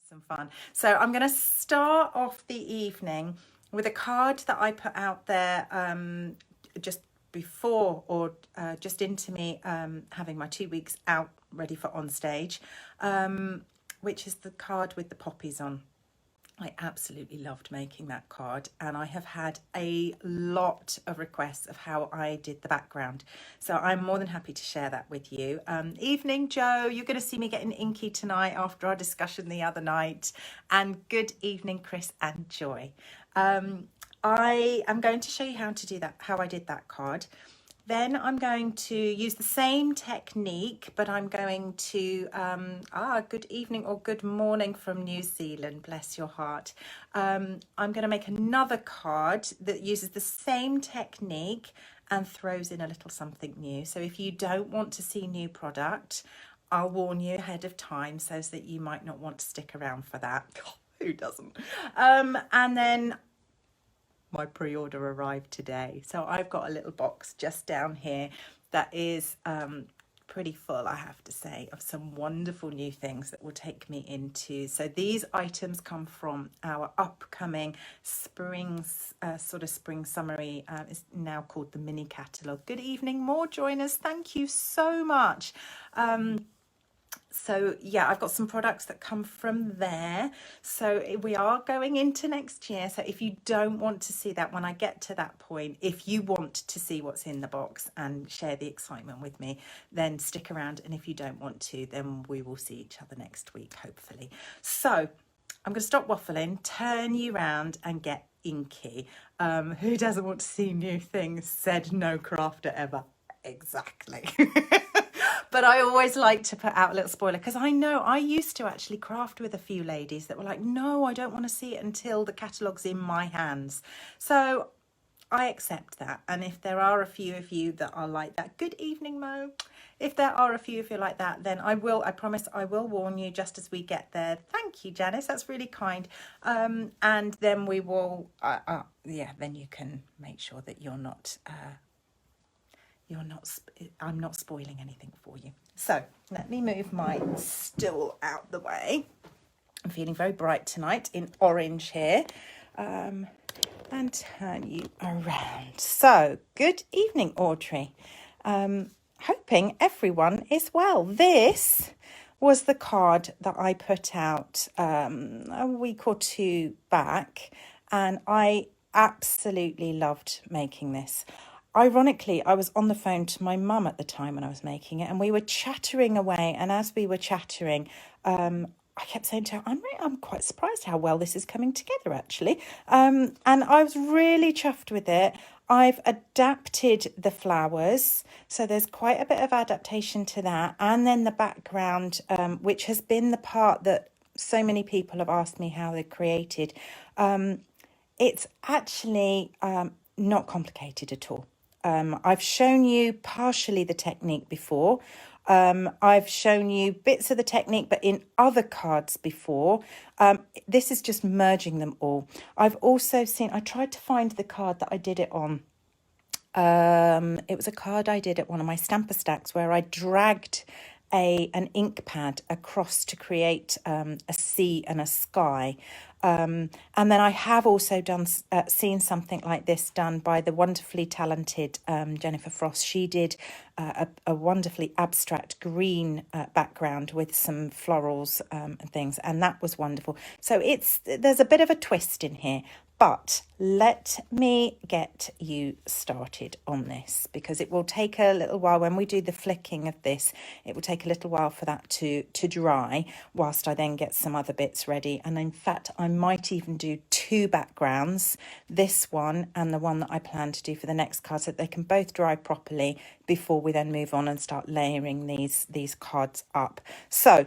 some fun. So I'm going to start off the evening with a card that I put out there just before or just into me having my 2 weeks out ready for on stage, which is the card with the poppies on. I absolutely loved making that card, and I have had a lot of requests of how I did the background. So I'm more than happy to share that with you. Evening, Joe. You're going to see me getting inky tonight after our discussion the other night. And good evening, Chris and Joy. I am going to show you how to do that, how I did that card. Then I'm going to use the same technique, but I'm going to, good evening or good morning from New Zealand, bless your heart. I'm going to make another card that uses the same technique and throws in a little something new. So if you don't want to see new product, I'll warn you ahead of time so that you might not want to stick around for that. Who doesn't? And then my pre-order arrived today, so I've got a little box just down here that is pretty full, I have to say, of some wonderful new things that will take me into. So these items come from our upcoming spring summary. It's now called the mini catalogue. Good evening, more joiners. Thank you so much. So yeah, I've got some products that come from there. So we are going into next year. So if you don't want to see that when I get to that point, if you want to see what's in the box and share the excitement with me, then stick around. And if you don't want to, then we will see each other next week, hopefully. So I'm going to stop waffling, turn you round and get inky. Who doesn't want to see new things? Said no crafter ever. Exactly. But I always like to put out a little spoiler, because I know I used to actually craft with a few ladies that were like, no, I don't want to see it until the catalogue's in my hands. So I accept that. And if there are a few of you that are like that, good evening, Mo. If there are a few of you like that, then I promise I will warn you just as we get there. Thank you, Janice. That's really kind. And then we will, then you can make sure that I'm not spoiling anything for you. So let me move my stool out the way. I'm feeling very bright tonight in orange here. And turn you around. So good evening, Audrey. Hoping everyone is well. This was the card that I put out a week or two back, and I absolutely loved making this. Ironically, I was on the phone to my mum at the time when I was making it, and we were chattering away. And as we were chattering, I kept saying to her, I'm quite surprised how well this is coming together, actually. And I was really chuffed with it. I've adapted the flowers, so there's quite a bit of adaptation to that. And then the background, which has been the part that so many people have asked me how they're created. It's actually not complicated at all. I've shown you partially the technique before. I've shown you bits of the technique, but in other cards before. This is just merging them all. I've also seen, I tried to find the card that I did it on. It was a card I did at one of my stamper stacks where I dragged an ink pad across to create a sea and a sky. And then I have also seen something like this done by the wonderfully talented Jennifer Frost. She did a wonderfully abstract green background with some florals and things, and that was wonderful. So there's a bit of a twist in here. But let me get you started on this, because it will take a little while. When we do the flicking of this, it will take a little while for that to dry, whilst I then get some other bits ready. And in fact, I might even do two backgrounds, this one and the one that I plan to do for the next card, so that they can both dry properly before we then move on and start layering these cards up. So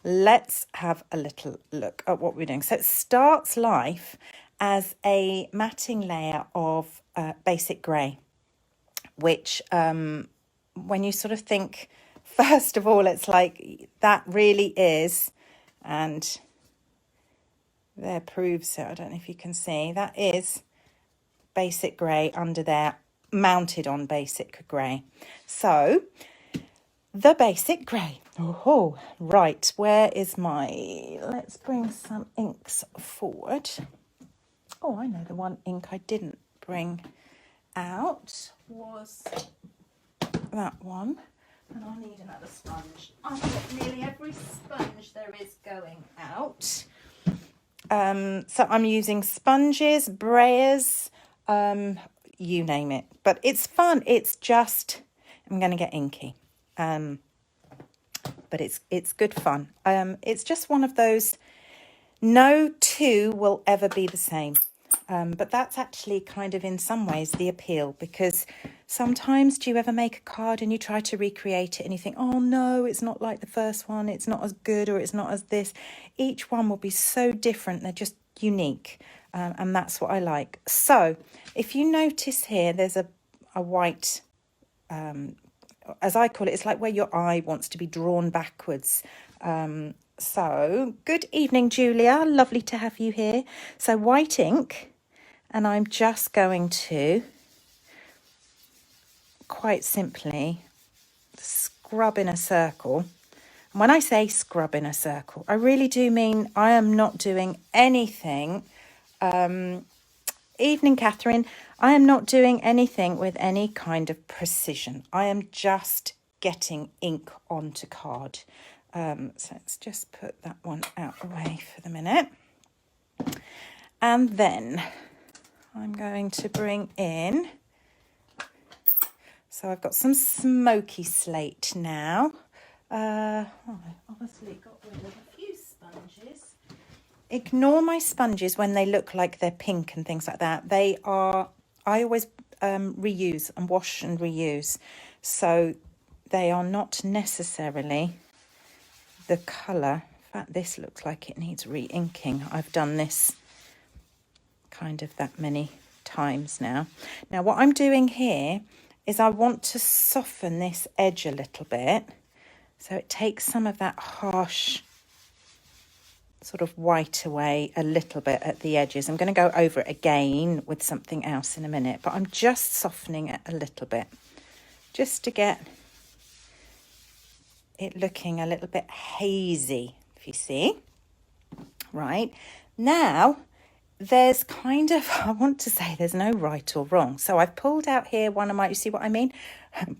let's have a little look at what we're doing. So it starts life as a matting layer of basic grey, which when you sort of think, first of all, it's like that really is, and there proves it. I don't know if you can see, that is basic grey under there, mounted on basic grey. So the basic grey. Oh, right, where is my... Let's bring some inks forward. Oh, I know the one ink I didn't bring out was that one. And I'll need another sponge. I've got nearly every sponge there is going out. So I'm using sponges, brayers, you name it. But it's fun. It's just, I'm going to get inky. But it's good fun. It's just one of those, no two will ever be the same. But that's actually kind of in some ways the appeal, because sometimes do you ever make a card and you try to recreate it and you think, oh no, it's not like the first one, it's not as good, or it's not as this. Each one will be so different, they're just unique, and that's what I like. So if you notice here, there's a white, as I call it, it's like where your eye wants to be drawn backwards. So good evening, Julia, lovely to have you here. So white ink, and I'm just going to quite simply scrub in a circle. And when I say scrub in a circle, I really do mean I am not doing anything. Evening, Catherine. I am not doing anything with any kind of precision. I am just getting ink onto card. So let's just put that one out the way for the minute. And then I'm going to bring in, so I've got some smoky slate now. I obviously got rid of a few sponges. Ignore my sponges when they look like they're pink and things like that. They are, I always reuse and wash and reuse. So they are not necessarily the colour. In fact, this looks like it needs re-inking. I've done this kind of that many times now. Now what I'm doing here is I want to soften this edge a little bit, so it takes some of that harsh sort of white away a little bit at the edges. I'm going to go over it again with something else in a minute, but I'm just softening it a little bit just to get it looking a little bit hazy, if you see. Right, now there's kind of, I want to say there's no right or wrong. So I've pulled out here one of my, you see what I mean?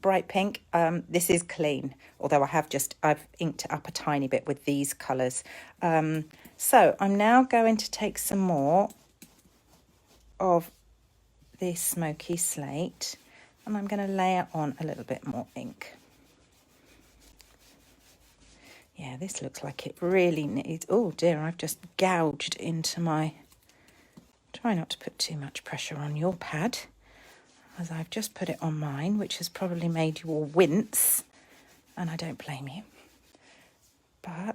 Bright pink. This is clean, although I've inked it up a tiny bit with these colours. So I'm now going to take some more of this smoky slate and I'm going to layer on a little bit more ink. Yeah, this looks like it really needs, oh dear, I've just gouged into my, try not to put too much pressure on your pad, as I've just put it on mine, which has probably made you all wince, and I don't blame you. But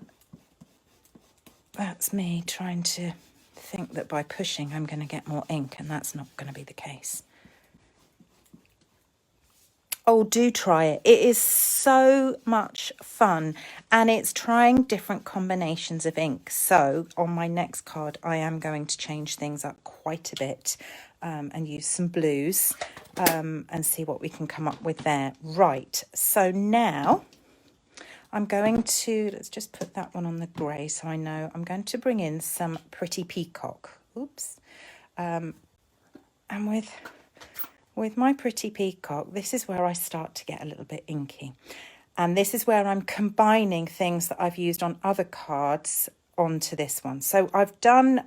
that's me trying to think that by pushing I'm going to get more ink, and that's not going to be the case. Oh, do try it. It is so much fun, and it's trying different combinations of ink. So on my next card, I am going to change things up quite a bit and use some blues and see what we can come up with there. Right, so now I'm going to, let's just put that one on the grey so I know. I'm going to bring in some Pretty Peacock. Oops. And with my Pretty Peacock, this is where I start to get a little bit inky. And this is where I'm combining things that I've used on other cards onto this one. So I've done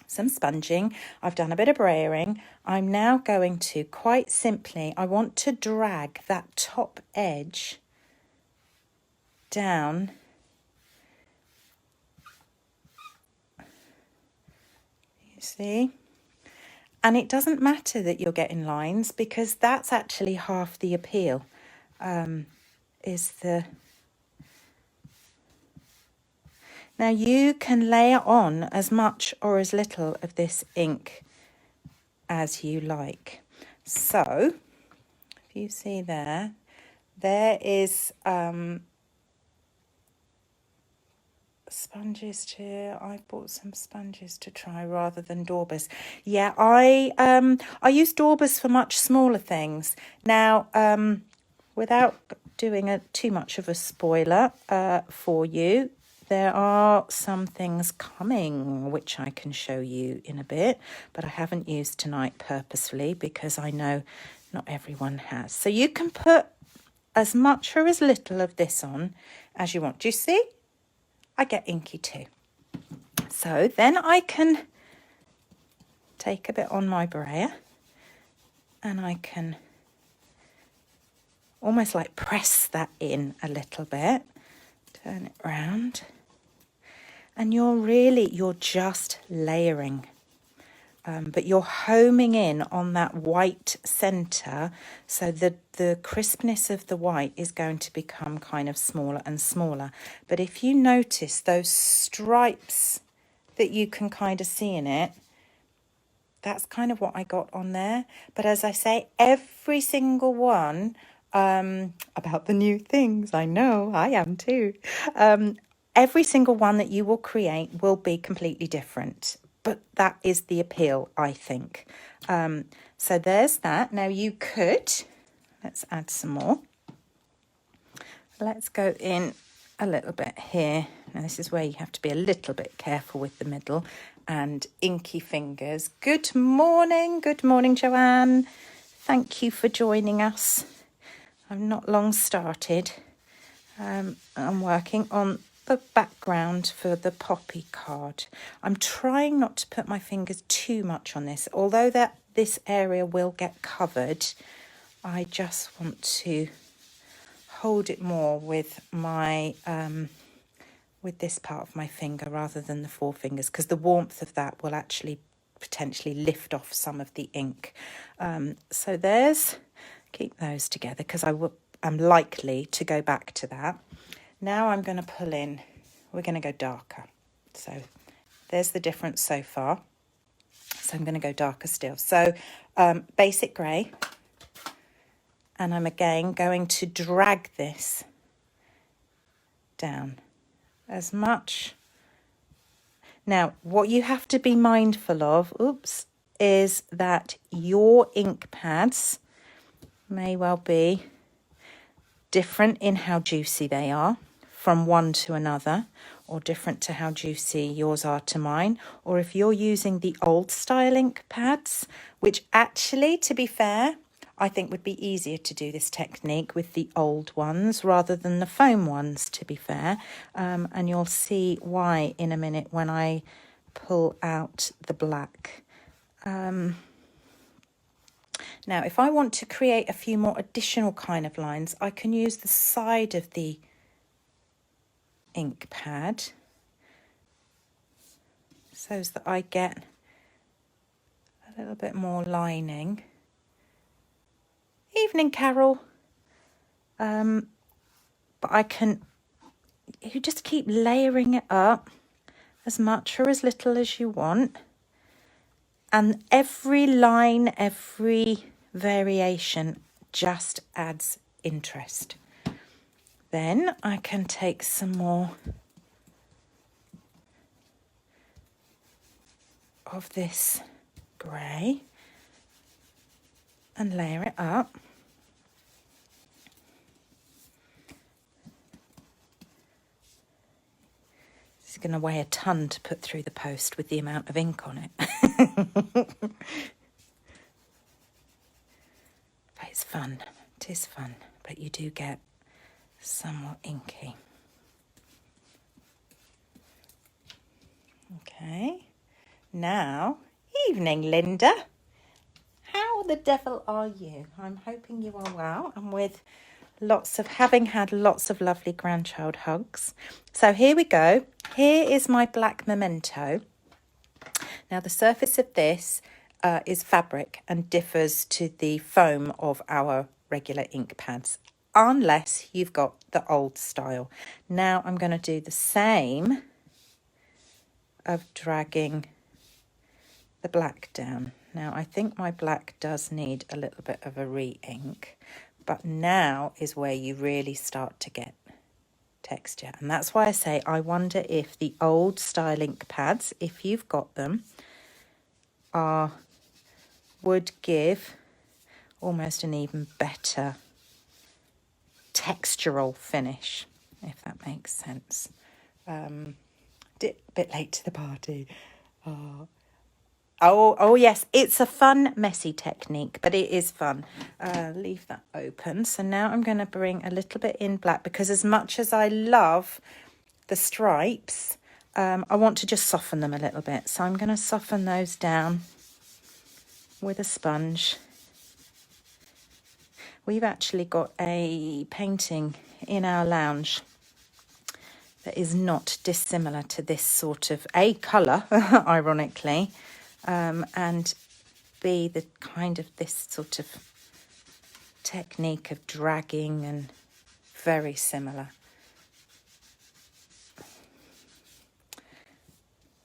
some sponging, I've done a bit of brayering. I'm now going to, quite simply, I want to drag that top edge down you see, and it doesn't matter that you're getting lines, because that's actually half the appeal, is the, now you can layer on as much or as little of this ink as you like. So if you see there is sponges to, I bought some sponges to try rather than daubers. Yeah, I use daubers for much smaller things. Now, without doing too much of a spoiler for you. There are some things coming which I can show you in a bit, but I haven't used tonight purposefully because I know not everyone has. So you can put as much or as little of this on as you want. Do you see? I get inky too. So then I can take a bit on my brayer and I can almost like press that in a little bit, turn it round. And you're just layering, but you're homing in on that white centre, so the crispness of the white is going to become kind of smaller and smaller. But if you notice those stripes that you can kind of see in it, that's kind of what I got on there. But as I say, every single one, about the new things, I know, I am too. Every single one that you will create will be completely different, but that is the appeal, I think. So there's that. Now you could, let's add some more. Let's go in a little bit here. Now this is where you have to be a little bit careful with the middle and inky fingers. Good morning, Joanne. Thank you for joining us. I've not long started. I'm working on the background for the poppy card. I'm trying not to put my fingers too much on this, although this area will get covered. I just want to hold it more with my with this part of my finger rather than the four fingers, because the warmth of that will actually potentially lift off some of the ink. So keep those together because I'm likely to go back to that. Now I'm going to pull in, we're going to go darker. So there's the difference so far. So I'm going to go darker still. So basic grey. And I'm again going to drag this down as much. Now, what you have to be mindful of, is that your ink pads may well be different in how juicy they are from one to another, or different to how juicy yours are to mine. Or if you're using the old style ink pads, which actually, to be fair, I think would be easier to do this technique with the old ones rather than the foam ones, to be fair. And you'll see why in a minute when I pull out the black. Now, if I want to create a few more additional kind of lines, I can use the side of the ink pad so that I get a little bit more lining. Evening, Carol. But you just keep layering it up as much or as little as you want. And every line, every variation just adds interest. Then I can take some more of this grey and layer it up. This is going to weigh a ton to put through the post with the amount of ink on it. But it's fun. It is fun. But you do get somewhat inky. Okay. Now, evening, Linda. How the devil are you? I'm hoping you are well and with having had lots of lovely grandchild hugs. So here we go. Here is my black memento. Now the surface of this is fabric and differs to the foam of our regular ink pads, unless you've got the old style. Now I'm going to do the same of dragging the black down. Now I think my black does need a little bit of a re-ink, but now is where you really start to get texture. And that's why I say I wonder if the old style ink pads, if you've got them, would give almost an even better textural finish, if that makes sense. Bit late to the party. Oh yes, it's a fun, messy technique, but it is fun. Leave that open. So now I'm going to bring a little bit in black, because as much as I love the stripes, I want to just soften them a little bit. So I'm going to soften those down with a sponge. We've actually got a painting in our lounge that is not dissimilar to this sort of A, colour, ironically, and B, the kind of this sort of technique of dragging, and very similar.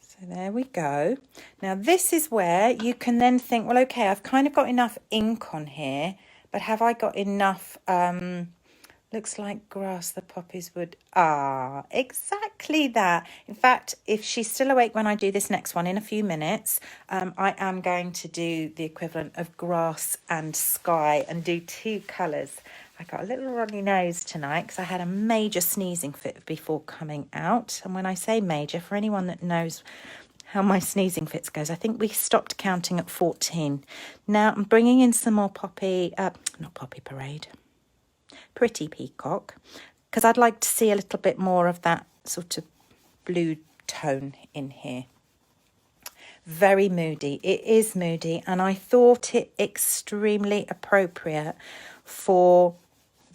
So there we go. Now this is where you can then think, well, okay, I've kind of got enough ink on here, but have I got enough, looks like grass the poppies would, exactly that. In fact, if she's still awake when I do this next one in a few minutes, I am going to do the equivalent of grass and sky and do 2 colours. I got a little runny nose tonight because I had a major sneezing fit before coming out. And when I say major, for anyone that knows how my sneezing fits goes, I think we stopped counting at 14. Now I'm bringing in some more poppy, not poppy parade, pretty peacock, because I'd like to see a little bit more of that sort of blue tone in here. Very moody. It is moody, and I thought it extremely appropriate for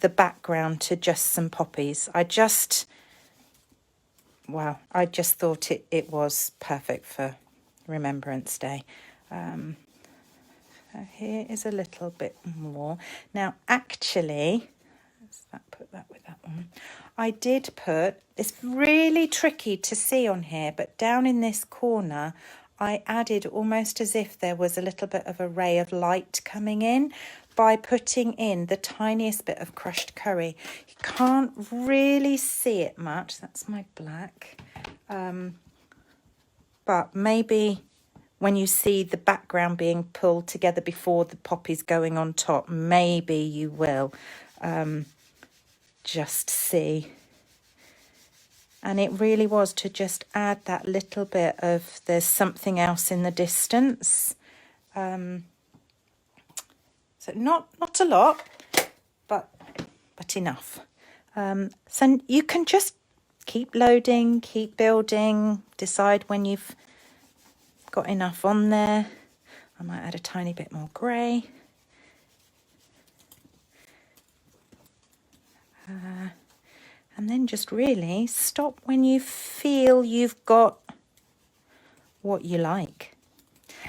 the background to just some poppies. I just thought it was perfect for Remembrance Day. So here is a little bit more. Now, actually, put that with that one. I did put, it's really tricky to see on here, but down in this corner, I added almost as if there was a little bit of a ray of light coming in by putting in the tiniest bit of crushed curry. You can't really see it much. That's my black. But maybe when you see the background being pulled together before the poppies going on top, maybe you will just see. And it really was to just add that little bit of there's something else in the distance. So not a lot, but enough. So you can just keep loading, keep building, decide when you've got enough on there. I might add a tiny bit more grey. And then just really stop when you feel you've got what you like.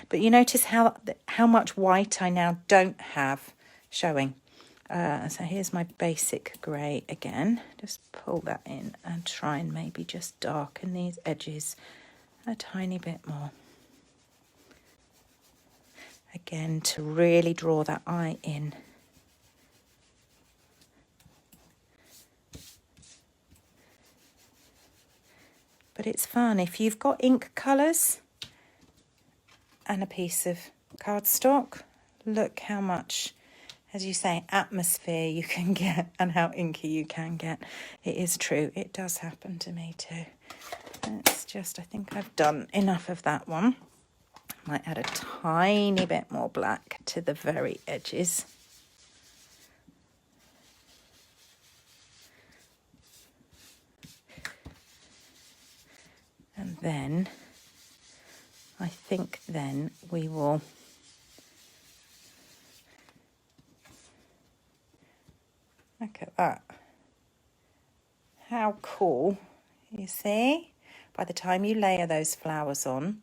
But you notice how much white I now don't have showing. So here's my basic grey again. Just pull that in and try and maybe just darken these edges a tiny bit more. Again, to really draw that eye in. But it's fun. If you've got ink colours and a piece of cardstock, look how much, as you say, atmosphere you can get and how inky you can get. It is true. It does happen to me too. It's just, I think I've done enough of that one. Might add a tiny bit more black to the very edges. And then, I think then we will look at that. How cool, you see? By the time you layer those flowers on,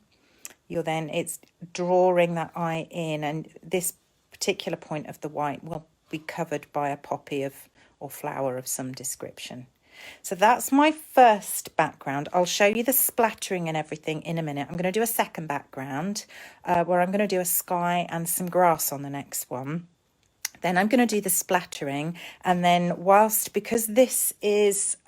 it's drawing that eye in, and this particular point of the white will be covered by a poppy or flower of some description. So that's my first background. I'll show you the splattering and everything in a minute. I'm going to do a second background where I'm going to do a sky and some grass on the next one. Then I'm going to do the splattering, and then because this is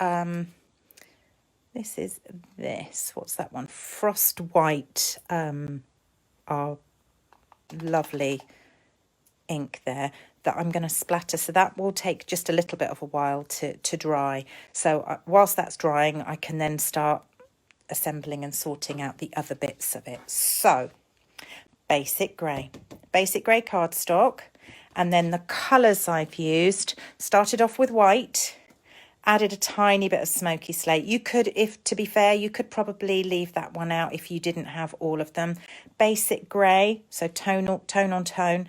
what's that one? Frost White, our lovely ink there. that I'm going to splatter. So that will take just a little bit of a while to dry. So whilst that's drying, I can then start assembling and sorting out the other bits of it. So basic grey cardstock, and then the colours I've used, started off with white, added a tiny bit of smoky slate. You could, if to be fair, you could probably leave that one out if you didn't have all of them. Basic grey, so tone on tone,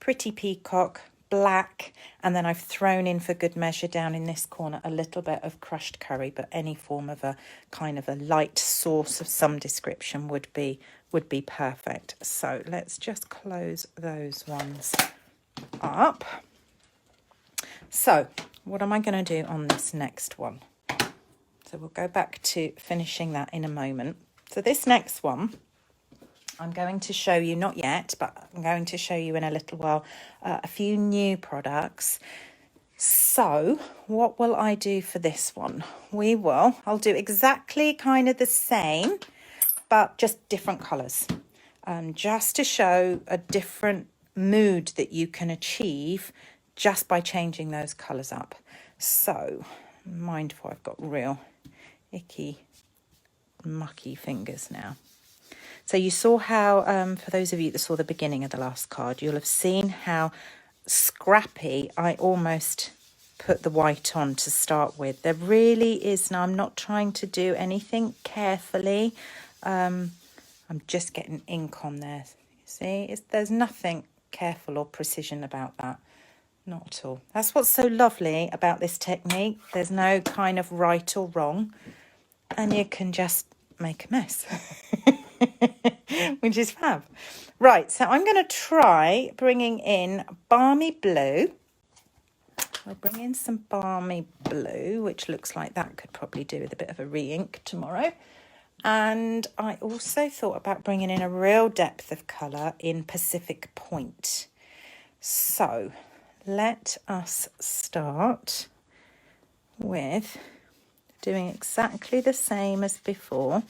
pretty peacock, black, and then I've thrown in for good measure down in this corner a little bit of crushed curry, but any form of a kind of a light sauce of some description would be perfect. So let's just close those ones up. So what am I going to do on this next one? So we'll go back to finishing that in a moment. So this next one, I'm going to show you, not yet, but I'm going to show you in a little while, a few new products. So what will I do for this one? I'll do exactly kind of the same, but just different colours, just to show a different mood that you can achieve just by changing those colours up. So mindful, I've got real icky, mucky fingers now. So you saw how, for those of you that saw the beginning of the last card, you'll have seen how scrappy I almost put the white on to start with. There really is, now I'm not trying to do anything carefully. I'm just getting ink on there. See, there's nothing careful or precision about that. Not at all. That's what's so lovely about this technique. There's no kind of right or wrong, and you can just make a mess, which is fab. Right, so I'm going to try bringing in Balmy Blue. I'll bring in some Balmy Blue, which looks like that could probably do with a bit of a re-ink tomorrow. And I also thought about bringing in a real depth of colour in Pacific Point. So let us start with doing exactly the same as before.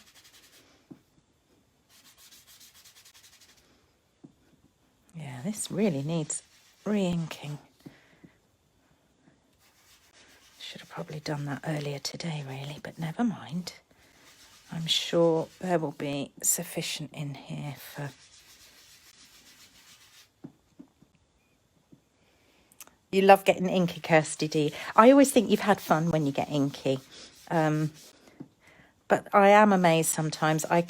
Yeah, this really needs re-inking. Should have probably done that earlier today, really, but never mind. I'm sure there will be sufficient in here for... You love getting inky, Kirsty D. I always think you've had fun when you get inky. But I am amazed sometimes. I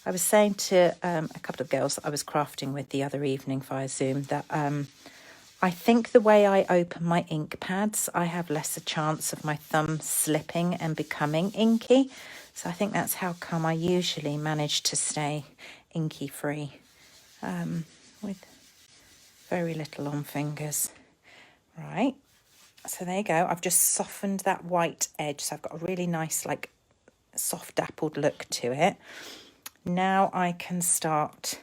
was saying to a couple of girls that I was crafting with the other evening via Zoom that I think the way I open my ink pads, I have less a chance of my thumb slipping and becoming inky. So I think that's how come I usually manage to stay inky free with very little on fingers. Right, so there you go. I've just softened that white edge, so I've got a really nice, like, soft dappled look to it. Now I can start.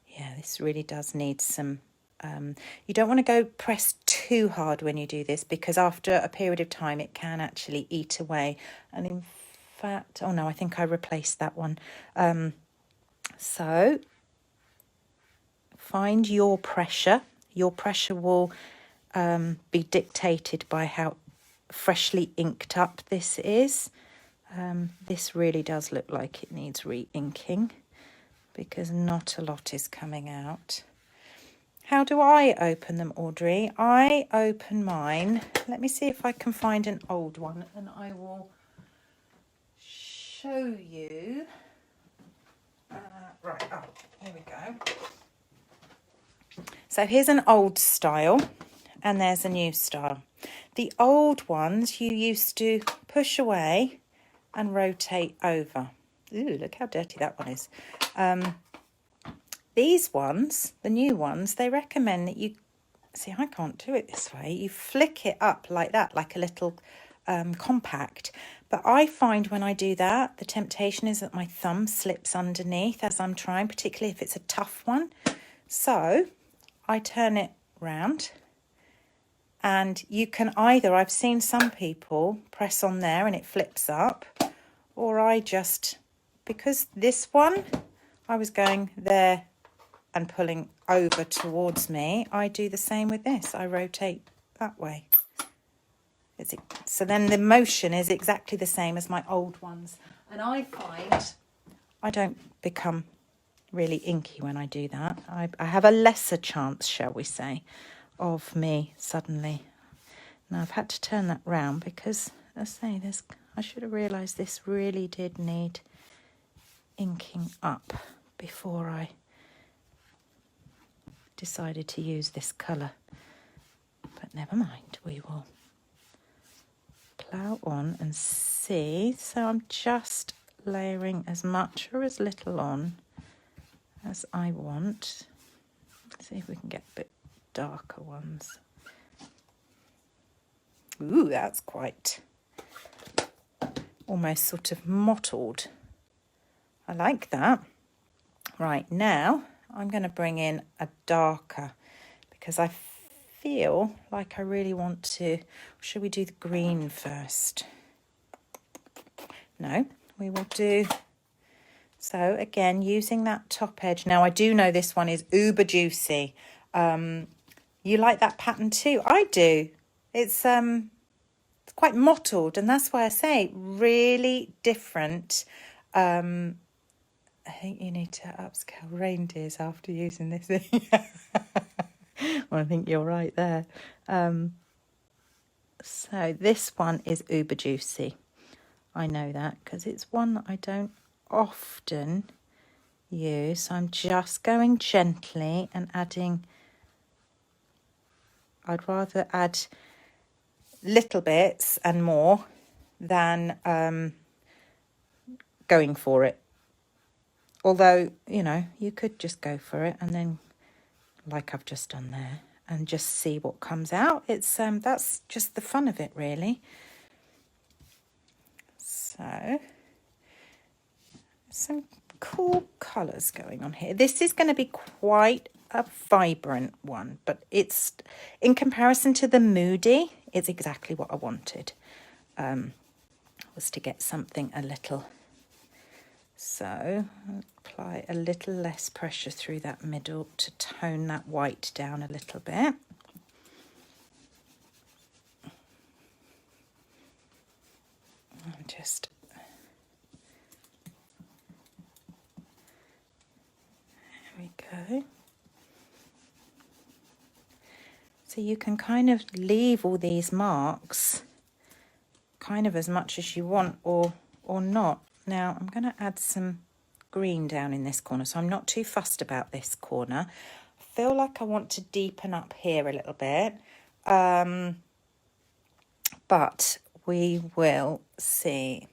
Yeah, this really does need some... you don't want to go press too hard when you do this, because after a period of time it can actually eat away. And in fact, oh no, I think I replaced that one. So find your pressure. Your pressure will be dictated by how freshly inked up this is. This really does look like it needs re-inking because not a lot is coming out. How do I open them, Audrey? I open mine. Let me see if I can find an old one and I will show you. Right, oh, here we go. So here's an old style and there's a new style. The old ones you used to push away and rotate over. Ooh, look how dirty that one is. These ones, the new ones, they recommend that you... See, I can't do it this way. You flick it up like that, like a little compact. But I find when I do that, the temptation is that my thumb slips underneath as I'm trying, particularly if it's a tough one. So I turn it round. And you can either, I've seen some people press on there and it flips up, or I just, because this one, I was going there and pulling over towards me, I do the same with this. I rotate that way. So then the motion is exactly the same as my old ones. And I find I don't become really inky when I do that. I have a lesser chance, shall we say, of me suddenly. Now I've had to turn that round because, as I say, I should have realised this really did need inking up before I decided to use this colour. But never mind, we will plough on and see. So I'm just layering as much or as little on as I want. Let's see if we can get a bit darker ones. Ooh, that's quite almost sort of mottled. I like that. Right, now I'm going to bring in a darker because I feel like I really want to. Should we do the green first? No, we will do. So again, using that top edge. Now I do know this one is uber juicy. You like that pattern too? I do. It's quite mottled, and that's why I say really different. I think you need to upscale reindeers after using this. Well, I think you're right there. So this one is uber juicy. I know that because it's one that I don't often use. So I'm just going gently and adding. I'd rather add little bits and more than going for it. Although, you know, you could just go for it and then, like I've just done there, and just see what comes out. It's that's just the fun of it, really. So, some cool colours going on here. This is going to be quite a vibrant one, but it's, in comparison to the moody, it's exactly what I wanted. Was to get something a little. So apply a little less pressure through that middle to tone that white down a little bit. And just there we go. So you can kind of leave all these marks kind of as much as you want or not. Now I'm going to add some green down in this corner, so I'm not too fussed about this corner. I feel like I want to deepen up here a little bit, but we will see.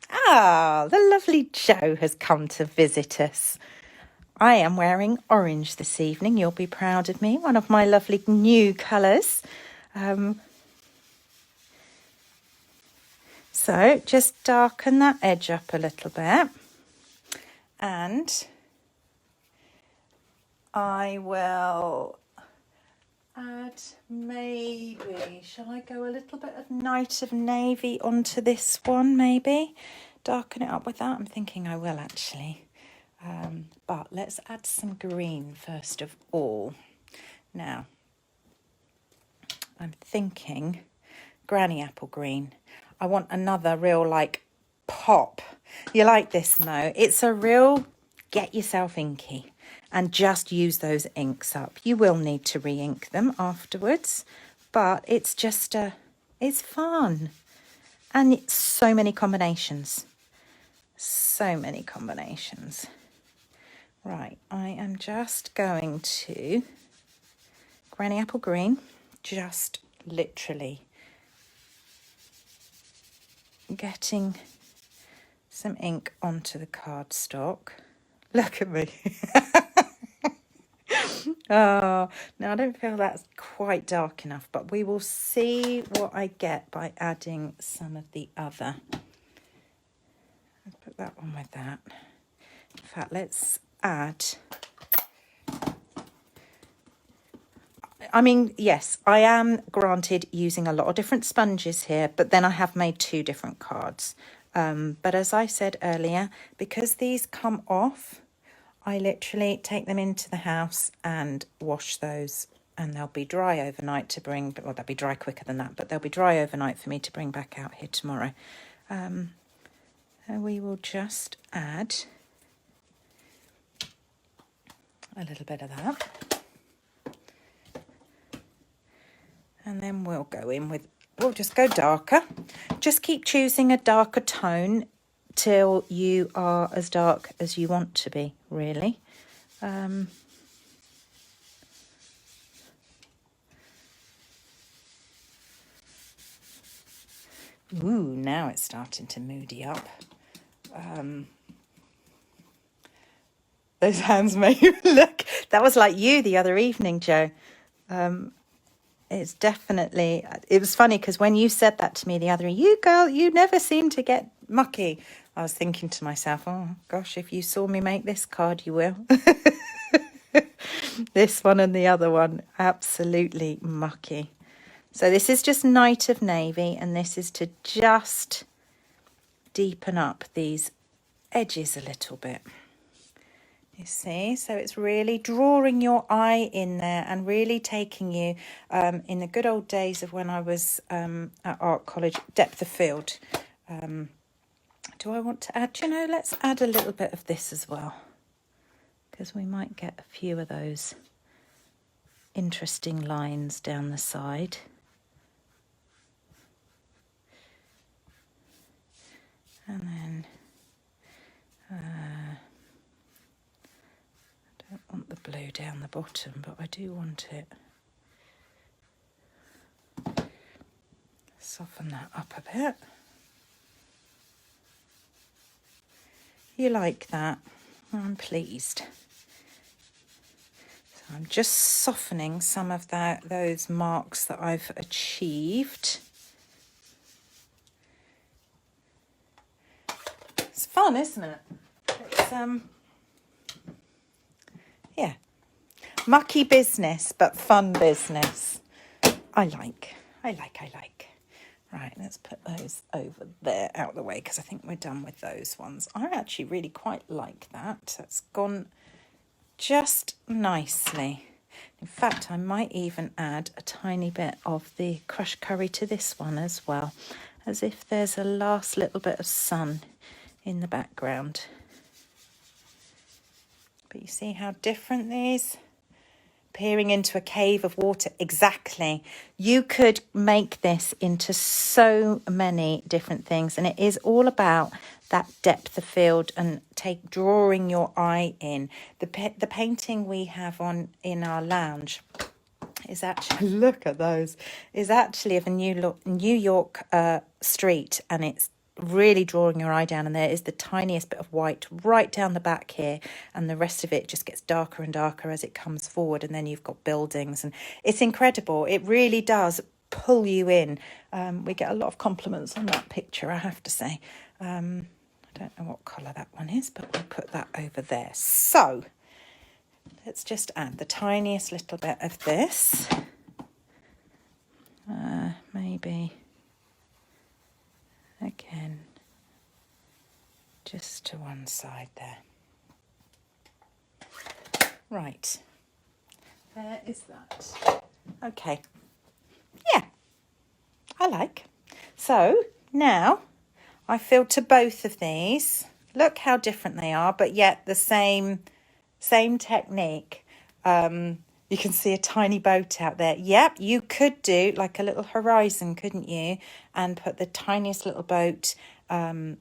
Ah, the lovely Jo has come to visit us. I am wearing orange this evening. You'll be proud of me. One of my lovely new colours. So just darken that edge up a little bit, and I will add maybe, shall I go a little bit of Night of Navy onto this one, maybe? Darken it up with that? I'm thinking I will actually. But let's add some green first of all. Now, I'm thinking granny apple green. I want another real like pop. You like this, Mo? It's a real get yourself inky and just use those inks up. You will need to re-ink them afterwards, but it's just it's fun. And it's so many combinations. So many combinations. Right, I am just going to granny apple green, just literally getting some ink onto the cardstock. Look at me. Oh, now I don't feel that's quite dark enough, but we will see what I get by adding some of the other. Let's put that one with that. In fact, let's add. I mean, yes, I am granted using a lot of different sponges here, but then I have made 2 different cards. But as I said earlier, because these come off, I literally take them into the house and wash those, and they'll be dry overnight to bring, well, they'll be dry quicker than that, but they'll be dry overnight for me to bring back out here tomorrow. And we will just add a little bit of that. And then we'll go in with, we'll just go darker. Just keep choosing a darker tone till you are as dark as you want to be, really. Ooh, now it's starting to moody up. Those hands make you look, that was like you the other evening, Joe. It's definitely, it was funny because when you said that to me the other, you girl, you never seem to get mucky. I was thinking to myself, oh gosh, if you saw me make this card, you will. This one and the other one, absolutely mucky. So this is just Night of Navy, and this is to just deepen up these edges a little bit. You see, so it's really drawing your eye in there and really taking you, in the good old days of when I was at art college, depth of field. Do I want to add, let's add a little bit of this as well, because we might get a few of those interesting lines down the side. And then I don't want the blue down the bottom, but I do want it. Soften that up a bit. You like that? I'm pleased. So I'm just softening some of those marks that I've achieved. It's fun, isn't it? It's yeah, mucky business, but fun business. I like. Right, let's put those over there out of the way because I think we're done with those ones. I actually really quite like that. That's gone just nicely. In fact, I might even add a tiny bit of the crushed curry to this one as well, as if there's a last little bit of sun in the background. But you see how different these? Peering into a cave of water, exactly. You could make this into so many different things, and it is all about that depth of field and drawing your eye in. The painting we have on in our lounge is actually, look at those, is actually of a New York street, and it's really drawing your eye down, and there is the tiniest bit of white right down the back here, and the rest of it just gets darker and darker as it comes forward, and then you've got buildings, and it's incredible. It really does pull you in. We get a lot of compliments on that picture, I have to say. I don't know what colour that one is, but we'll put that over there. So let's just add the tiniest little bit of this, maybe again, just to one side there. Right, there is that. Okay, yeah, I like. So now I filter both of these. Look how different they are, but yet the same technique. You can see a tiny boat out there. Yep, you could do like a little horizon, couldn't you? And put the tiniest little boat, and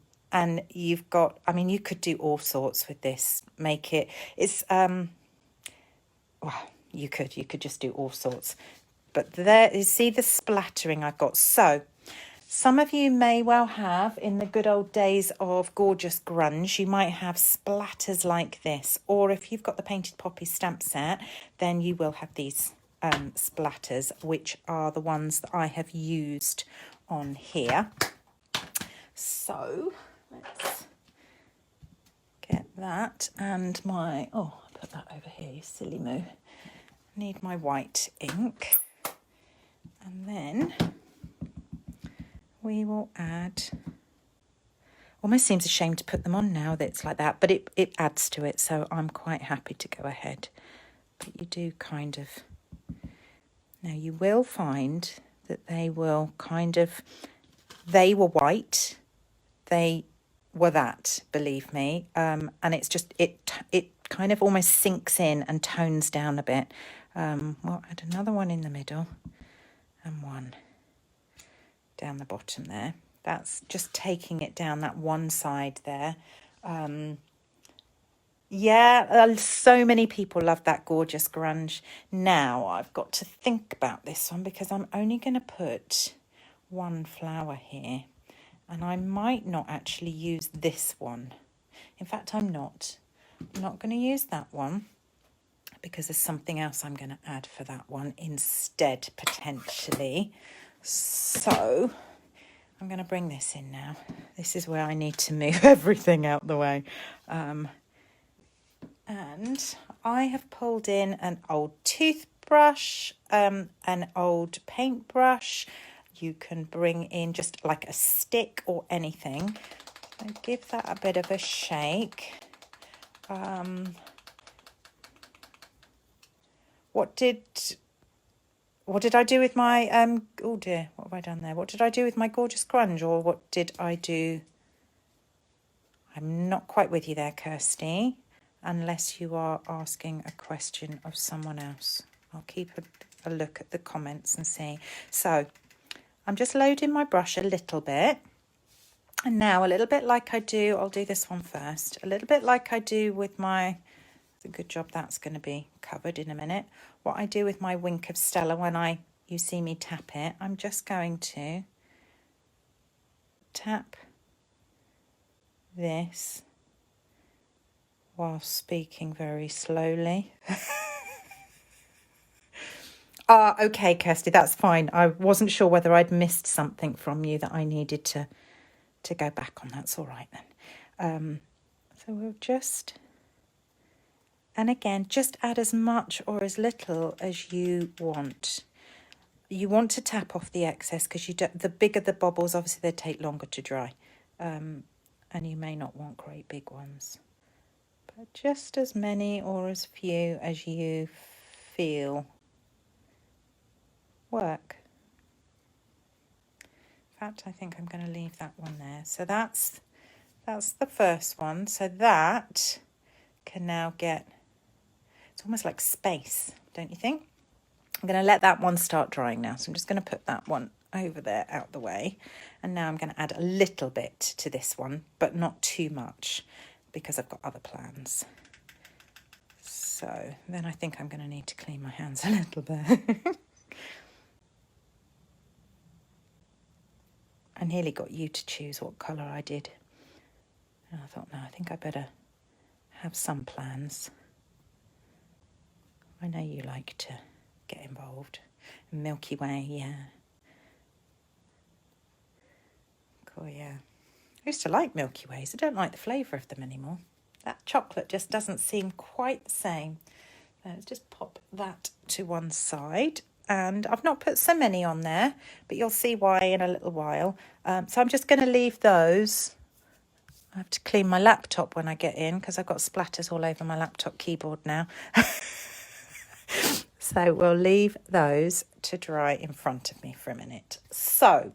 you've got, I mean, you could do all sorts with this. Make it, it's, well, you could just do all sorts. But there, you see the splattering I've got. So some of you may well have, in the good old days of gorgeous grunge, you might have splatters like this. Or if you've got the Painted Poppy stamp set, then you will have these splatters, which are the ones that I have used on here. So let's get that and my, oh, I'll put that over here, you silly moo. Need my white ink. And then we will add, Almost seems a shame to put them on now that it's like that, but it adds to it, so I'm quite happy to go ahead. But you do kind of... Now you will find that they will kind of... They were white. They were that, believe me. And it's just, it kind of almost sinks in and tones down a bit. Well, add another one in the middle and one down the bottom there. That's just taking it down that one side there. Yeah, so many people love that gorgeous grunge. Now I've got to think about this one because I'm only going to put one flower here. And I might not actually use this one. In fact, I'm not going to use that one because there's something else I'm going to add for that one instead, potentially. So I'm going to bring this in now. This is where I need to move everything out the way. And I have pulled in an old toothbrush, an old paintbrush. You can bring in just like a stick or anything and give that a bit of a shake. What did I do with my oh dear, what have I done there? What did I do with my gorgeous grunge, or what did I do? I'm not quite with you there, Kirsty, unless you are asking a question of someone else. I'll keep a look at the comments and see. So I'm just loading my brush a little bit. And now a little bit like I do, I'll do this one first. A little bit like I do with my, it's a good job that's going to be covered in a minute. What I do with my oINK of Stella when you see me tap it, I'm just going to tap this while speaking very slowly. Okay, Kirsty, that's fine. I wasn't sure whether I'd missed something from you that I needed to go back on. That's all right then. So we'll just, and again, just add as much or as little as you want. You want to tap off the excess because the bigger the bubbles, obviously they take longer to dry. And you may not want great big ones. But just as many or as few as you feel work. In fact, I think I'm going to leave that one there. So that's the first one. So that can now get, it's almost like space, don't you think? I'm going to let that one start drying now. So I'm just going to put that one over there out the way. And now I'm going to add a little bit to this one, but not too much because I've got other plans. So then I think I'm going to need to clean my hands a little bit. I nearly got you to choose what colour I did. And I thought, no, I think I better have some plans. I know you like to get involved. Milky Way, yeah. Cool, yeah. I used to like Milky Ways. I don't like the flavour of them anymore. That chocolate just doesn't seem quite the same. So let's just pop that to one side. And I've not put so many on there, but you'll see why in a little while. So I'm just going to leave those. I have to clean my laptop when I get in because I've got splatters all over my laptop keyboard now. So we'll leave those to dry in front of me for a minute. So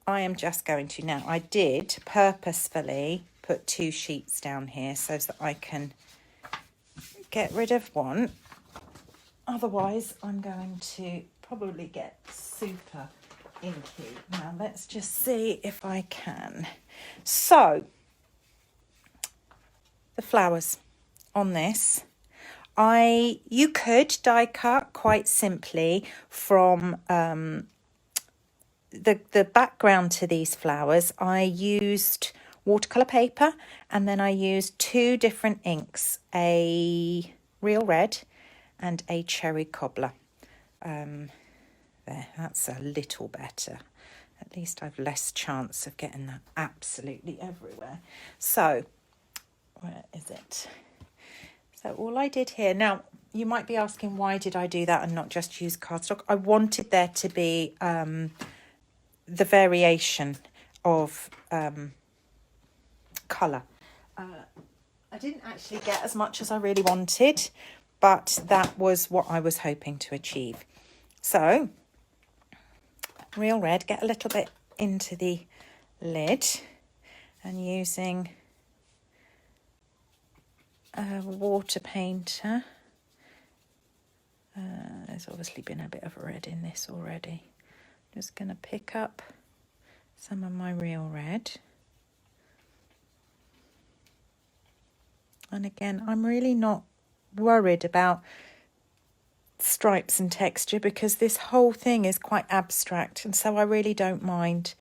I am just going to now, I did purposefully put 2 sheets down here so that I can get rid of one. Otherwise, I'm going to probably get super inky. Now, let's just see if I can. So, the flowers on this. You could die cut quite simply from the background to these flowers. I used watercolour paper and then I used 2 different inks, a real red and a cherry cobbler. There, that's a little better. At least I've less chance of getting that absolutely everywhere. So, where is it? So all I did here, now you might be asking why did I do that and not just use cardstock? I wanted there to be the variation of colour. I didn't actually get as much as I really wanted, but that was what I was hoping to achieve. So, real red, get a little bit into the lid, and using a water painter. There's obviously been a bit of red in this already. Just going to pick up some of my real red. And again, I'm really not worried about stripes and texture because this whole thing is quite abstract, and so I really don't mind.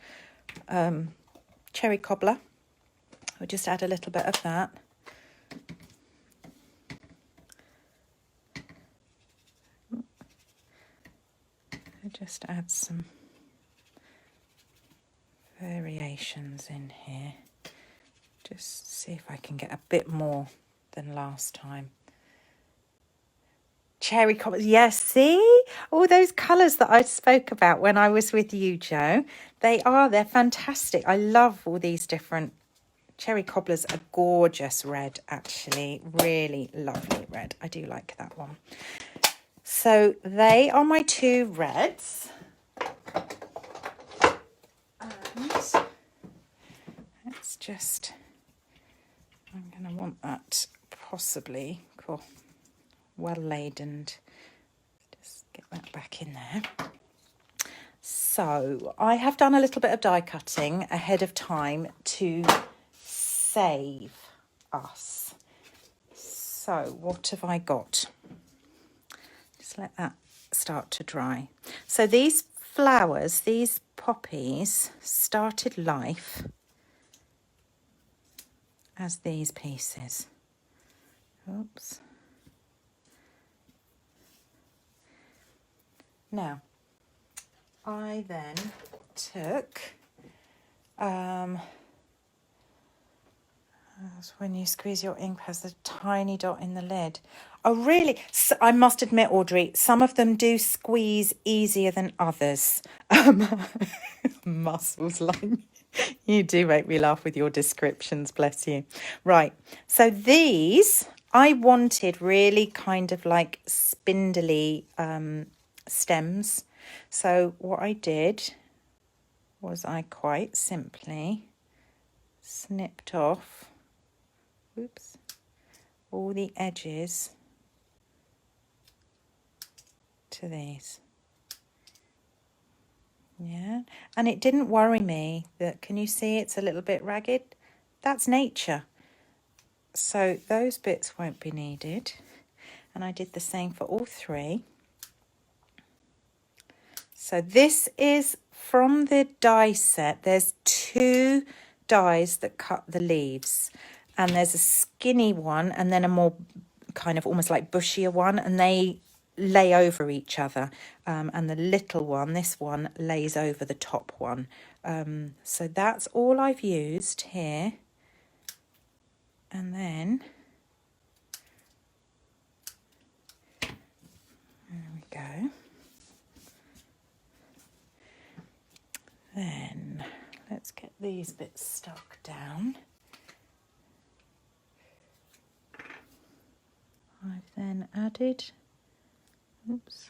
Cherry cobbler, I'll just add a little bit of that. I'll just add some variations in here. Just see if I can get a bit more than last time. Cherry cobbler, yes, see? All those colours that I spoke about when I was with you, Joe. They're fantastic. I love all these different cherry cobblers. Are gorgeous red, actually. Really lovely red. I do like that one. So they are my two reds. And let's just, I'm going to want that possibly, cool, well laden. Just get that back in there. So I have done a little bit of die cutting ahead of time to save us. So what have I got? Just let that start to dry. So these flowers, these poppies, started life as these pieces. Oops. Now, I then took, when you squeeze your ink has a tiny dot in the lid. Oh, really? So, I must admit, Audrey, some of them do squeeze easier than others. Muscles line. You do make me laugh with your descriptions, bless you. Right, so these, I wanted really kind of like spindly stems. So what I did was I quite simply snipped off, oops, all the edges to these. Yeah, and it didn't worry me that, can you see it's a little bit ragged? That's nature. So those bits won't be needed. And I did the same for all three. So this is from the die set. There's two dies that cut the leaves. And there's a skinny one and then a more kind of almost like bushier one. And they lay over each other, and the little one, this one, lays over the top one. So that's all I've used here. And then there we go. Then let's get these bits stuck down. I've then added, oops,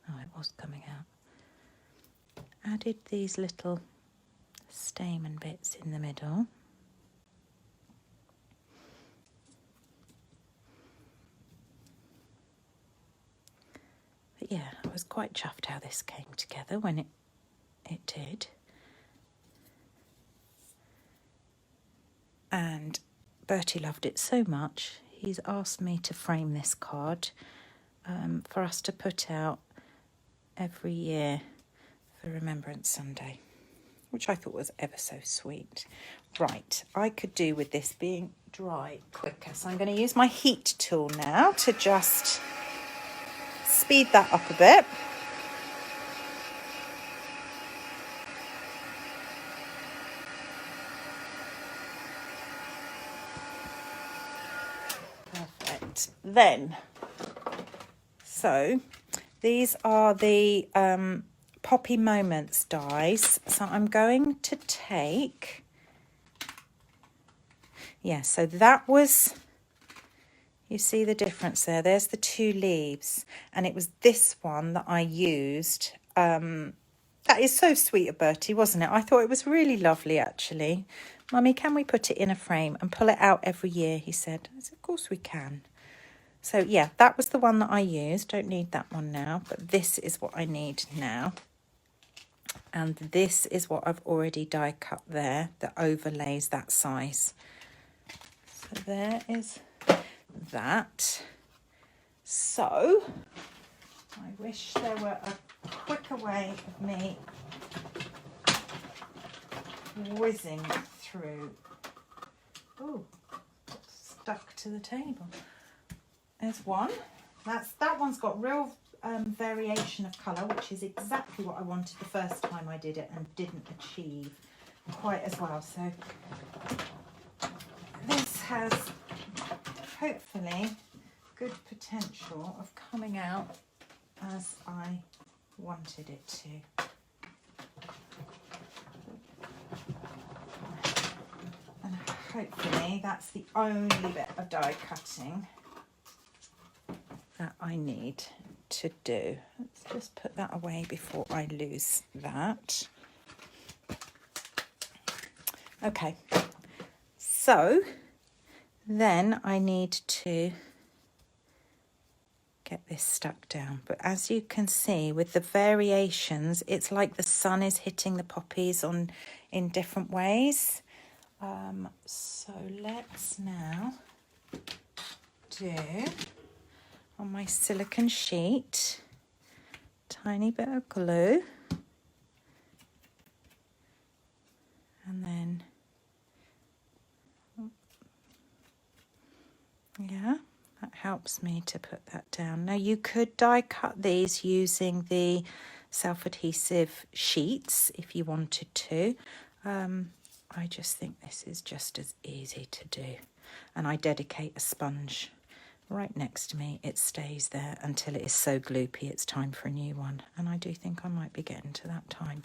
oh, it was coming out. Added these little stamen bits in the middle. But yeah, I was quite chuffed how this came together when it did. And Bertie loved it so much, he's asked me to frame this card for us to put out every year for Remembrance Sunday, which I thought was ever so sweet. Right, I could do with this being dry quicker, so I'm going to use my heat tool now to just speed that up a bit. Perfect. Then, so these are the Poppy Moments dies. So I'm going to take Yeah, so that was, you see the difference there. There's the 2 leaves, and it was this one that I used. That is so sweet of Bertie, wasn't it? I thought it was really lovely, actually. Mummy, can we put it in a frame and pull it out every year, he said. I said, of course we can. So, yeah, that was the one that I used. Don't need that one now, but this is what I need now. And this is what I've already die cut there that overlays that size. So there is that. So I wish there were a quicker way of me whizzing through. Oh, stuck to the table. There's one. That one's got real variation of colour, which is exactly what I wanted the first time I did it and didn't achieve quite as well. So this has hopefully good potential of coming out as I wanted it to. And hopefully that's the only bit of die cutting that I need to do. Let's just put that away before I lose that. Okay, so then I need to get this stuck down. But as you can see, with the variations, it's like the sun is hitting the poppies in different ways. So let's now do, on my silicone sheet, tiny bit of glue, and then, yeah, that helps me to put that down. Now you could die cut these using the self-adhesive sheets if you wanted to. I just think this is just as easy to do. And I dedicate a sponge right next to me. It stays there until it is so gloopy it's time for a new one. And I do think I might be getting to that time.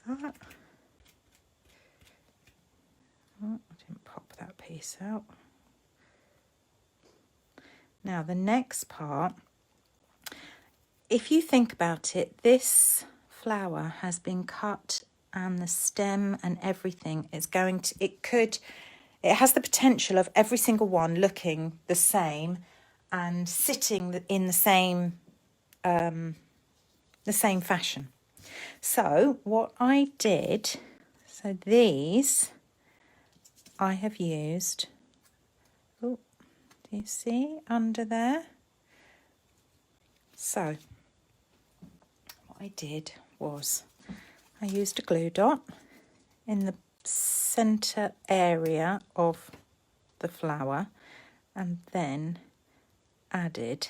That. Oh, I didn't pop that piece out. Now the next part, if you think about it, this flower has been cut and the stem and everything is going to, it has the potential of every single one looking the same and sitting in the same fashion. So what I did, so these I have used, oh, do you see under there? So what I did was I used a glue dot in the center area of the flower and then added.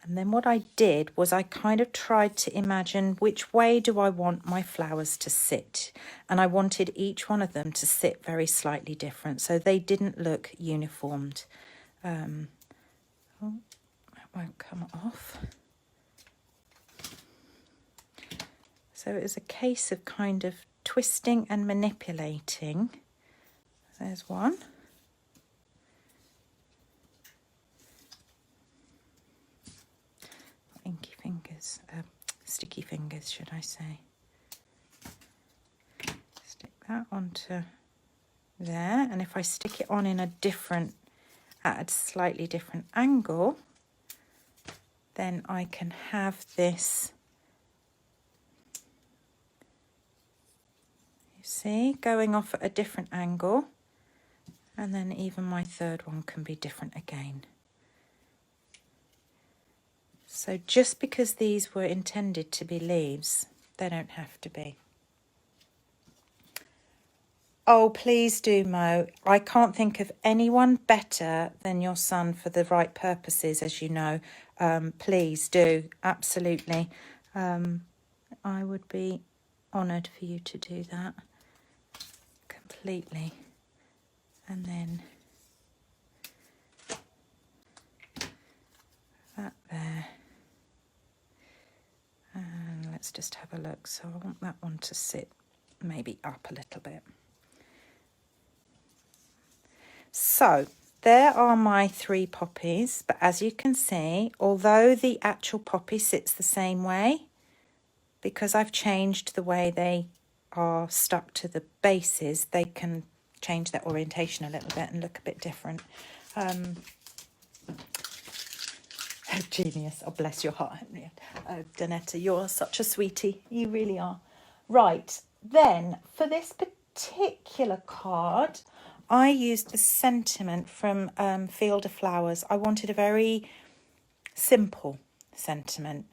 And then what I did was I kind of tried to imagine which way do I want my flowers to sit. And I wanted each one of them to sit very slightly different, so they didn't look uniformed. Oh, that won't come off. So it was a case of kind of twisting and manipulating. There's one. Inky fingers, sticky fingers, should I say. Stick that onto there, and if I stick it on in a different, at a slightly different angle, then I can have this, you see, going off at a different angle, and then even my third one can be different again. So just because these were intended to be leaves, they don't have to be. Oh, please do, Mo. I can't think of anyone better than your son for the right purposes, as you know. Please do, absolutely. I would be honoured for you to do that completely. And then that there. And let's just have a look. So I want that one to sit maybe up a little bit. So there are my 3 poppies, but as you can see, although the actual poppy sits the same way, because I've changed the way they are stuck to the bases, they can change their orientation a little bit and look a bit different. Genius. Oh, bless your heart, Henriette. Oh, Donetta, you're such a sweetie. You really are. Right, then for this particular card, I used the sentiment from Field of Flowers. I wanted a very simple sentiment.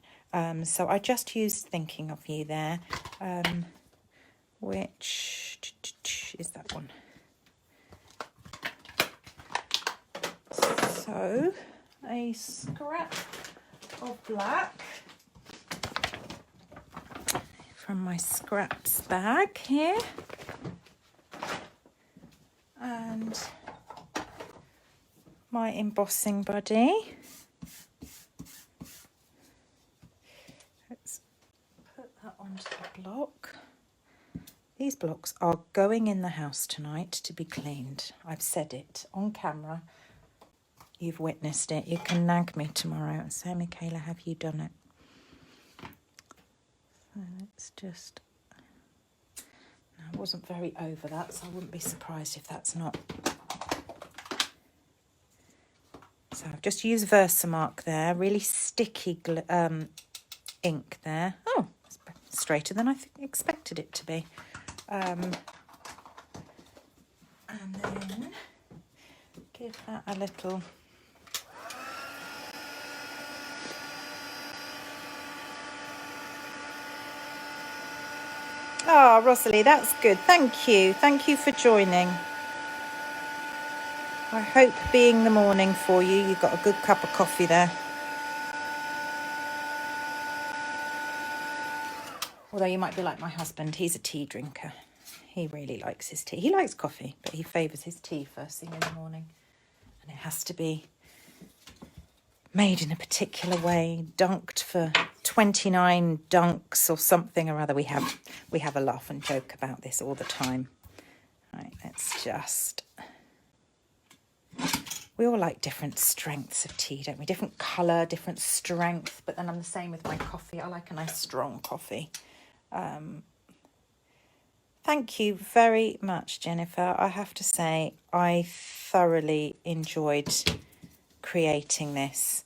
So I just used Thinking of You there, which is that one. So a scrap of black from my scraps bag here, and my embossing buddy. Let's put that onto the block. These blocks are going in the house tonight to be cleaned. I've said it on camera. You've witnessed it. You can nag me tomorrow and say, Michaela, have you done it? So let's just... No, I wasn't very over that, so I wouldn't be surprised if that's not. So I've just used Versamark there, really sticky ink there. Oh, it's straighter than I expected it to be. And then give that a little... Oh, Rosalie, that's good. Thank you. Thank you for joining. I hope being the morning for you, you got a good cup of coffee there. Although you might be like my husband, he's a tea drinker. He really likes his tea. He likes coffee, but he favours his tea first thing in the morning. And it has to be made in a particular way, dunked for 29 dunks or something or other. We have a laugh and joke about this all the time. Right, let's just... We all like different strengths of tea, don't we? Different colour, different strength. But then I'm the same with my coffee. I like a nice strong coffee. Thank you very much, Jennifer. I have to say, I thoroughly enjoyed creating this.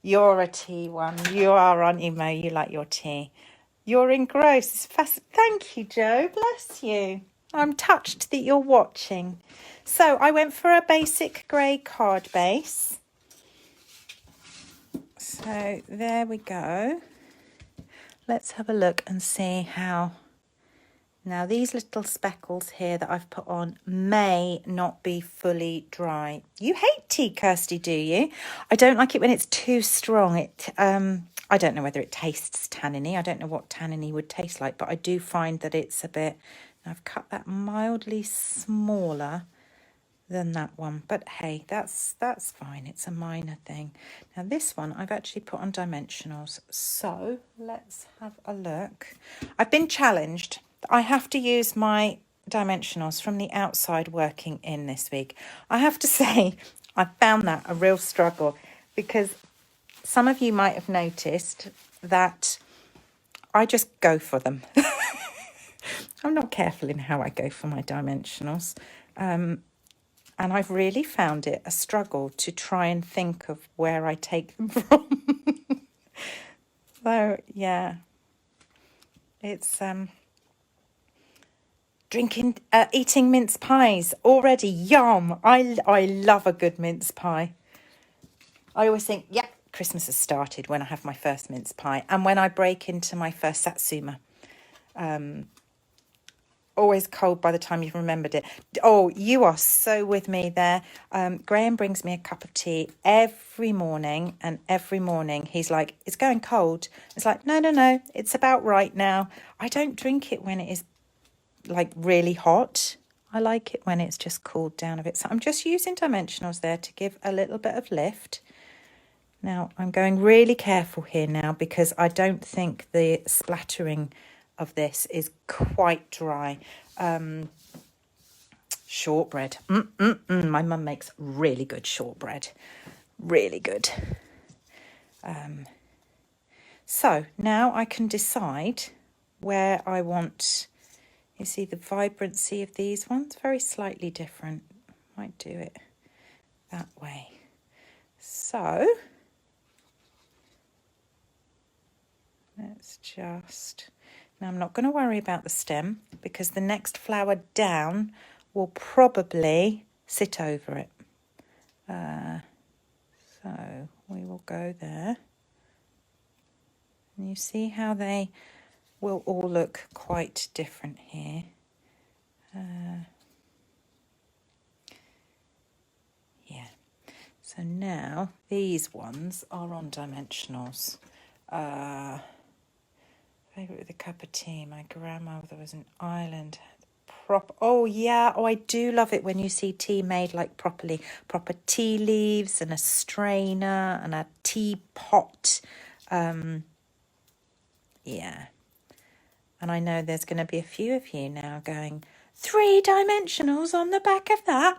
You're a tea one. You are, aren't you, Mo? You like your tea. You're engrossed. It's fascinating. Thank you, Joe. Bless you. I'm touched that you're watching. So I went for a basic grey card base. So there we go. Let's have a look and see how... Now, these little speckles here that I've put on may not be fully dry. You hate tea, Kirsty, do you? I don't like it when it's too strong. I don't know whether it tastes tanniny. I don't know what tanniny would taste like, but I do find that it's a bit... I've cut that mildly smaller than that one. But hey, that's fine. It's a minor thing. Now, this one I've actually put on dimensionals. So let's have a look. I've been challenged. I have to use my dimensionals from the outside working in this week. I have to say, I found that a real struggle because some of you might have noticed that I just go for them. I'm not careful in how I go for my dimensionals. And I've really found it a struggle to try and think of where I take them from. So, yeah, it's... eating mince pies already. Yum. I love a good mince pie. I always think, yeah, Christmas has started when I have my first mince pie and when I break into my first satsuma. Always cold by the time you've remembered it. Oh, you are so with me there. Graham brings me a cup of tea every morning, and every morning he's like, it's going cold. It's like, no, it's about right now. I don't drink it when it is like really hot. I like it when it's just cooled down a bit. So I'm just using dimensionals there to give a little bit of lift. Now I'm going really careful here now because I don't think the splattering of this is quite dry. Shortbread. My mum makes really good shortbread. Really good. So now I can decide where I want. You see the vibrancy of these ones? Very slightly different. Might do it that way. So let's just... Now I'm not going to worry about the stem because the next flower down will probably sit over it. So we will go there. And you see how they will all look quite different here. Yeah. So now these ones are on dimensionals. Favourite with a cup of tea. My grandmother was in Ireland. Oh yeah, oh I do love it when you see tea made like properly. Proper tea leaves and a strainer and a teapot. Yeah. And I know there's going to be a few of you now going, 3 dimensionals on the back of that.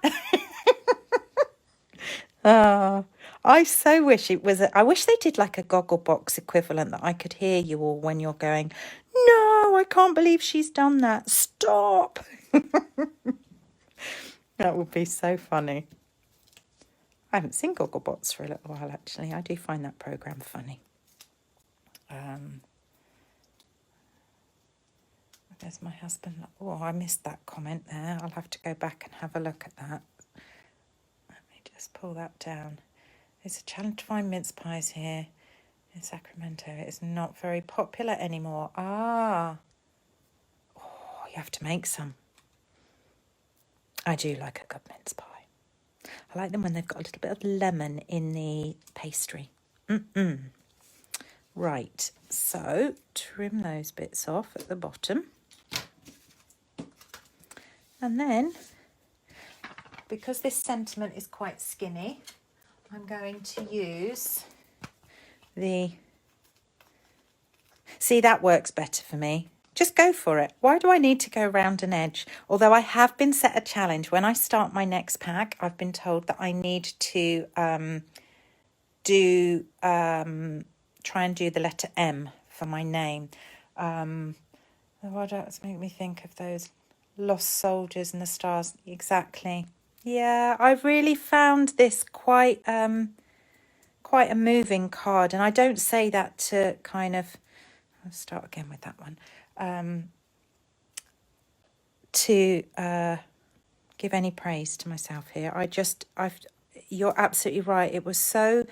I so wish it was. I wish they did like a Gogglebox equivalent that I could hear you all when you're going, no, I can't believe she's done that. Stop. That would be so funny. I haven't seen Gogglebox for a little while, actually. I do find that program funny. There's my husband. Oh, I missed that comment there. I'll have to go back and have a look at that. Let me just pull that down. It's a challenge to find mince pies here in Sacramento. It's not very popular anymore. Oh, you have to make some. I do like a good mince pie. I like them when they've got a little bit of lemon in the pastry. Right, so trim those bits off at the bottom. And then, because this sentiment is quite skinny, I'm going to use the... See, that works better for me. Just go for it. Why do I need to go around an edge? Although I have been set a challenge. When I start my next pack, I've been told that I need to try and do the letter M for my name. What does make me think of those lost soldiers and the stars? Exactly. Yeah, I've really found this quite a moving card, and I don't say that to kind of... I'll start again with that one. To give any praise to myself here. You're absolutely right. It was so...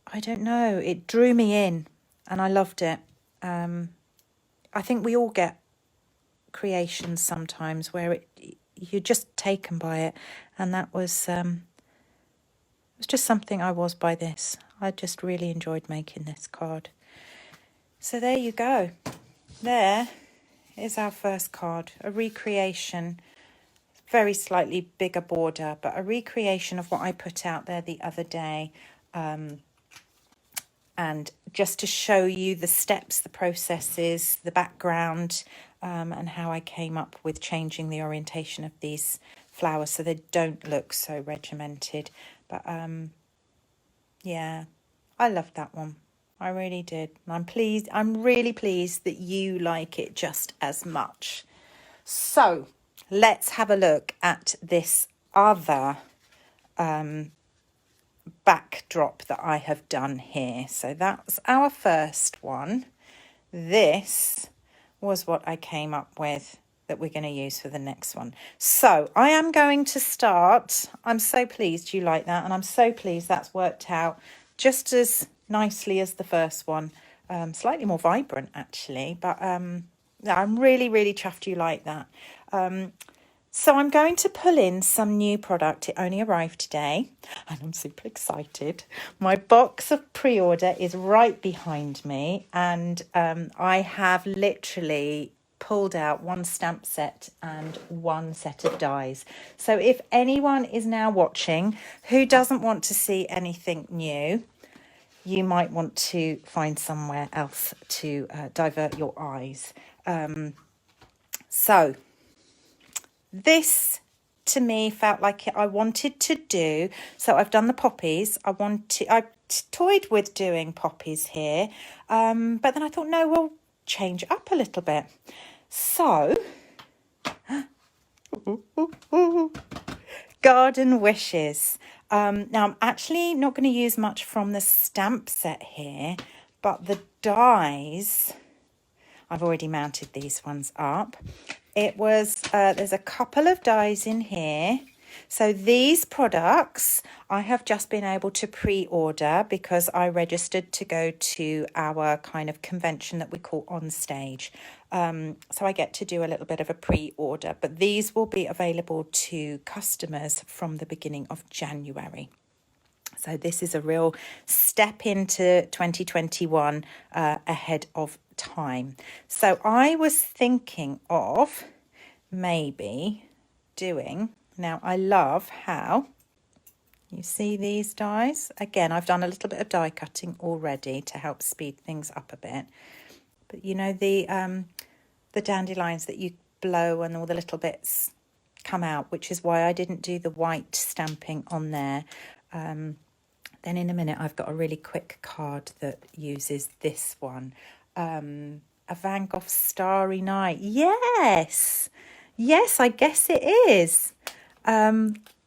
I don't know. It drew me in, and I loved it. I think we all get creations sometimes where you're just taken by it, and that was it was just something I was by this. I just really enjoyed making this card. So there you go. There is our first card, a recreation, very slightly bigger border, but a recreation of what I put out there the other day. And just to show you the steps, the processes, the background, and how I came up with changing the orientation of these flowers so they don't look so regimented. But yeah, I loved that one. I really did. I'm pleased. I'm really pleased that you like it just as much. So let's have a look at this other backdrop that I have done here. So that's our first one. This was what I came up with that we're going to use for the next one. So I am going to start. I'm so pleased you like that, and I'm so pleased that's worked out just as nicely as the first one. Slightly more vibrant actually, but I'm really chuffed you like that. So I'm going to pull in some new product. It only arrived today and I'm super excited. My box of pre-order is right behind me, and I have literally pulled out one stamp set and one set of dies. So if anyone is now watching who doesn't want to see anything new, you might want to find somewhere else to divert your eyes. So this to me felt like I wanted to do. So I've done the poppies. I toyed with doing poppies here, but then I thought, no, we'll change it up a little bit. So garden wishes. Now I'm actually not going to use much from the stamp set here, but the dies, I've already mounted these ones up. It was, there's a couple of dies in here. So these products I have just been able to pre-order because I registered to go to our kind of convention that we call On Stage. So I get to do a little bit of a pre-order, but these will be available to customers from the beginning of January. So this is a real step into 2021 ahead of time. So I was thinking of maybe doing, now I love how you see these dies. Again, I've done a little bit of die cutting already to help speed things up a bit. But you know the dandelions that you blow and all the little bits come out, which is why I didn't do the white stamping on there. Then in a minute, I've got a really quick card that uses this one. A Van Gogh Starry Night. Yes. Yes, I guess it is.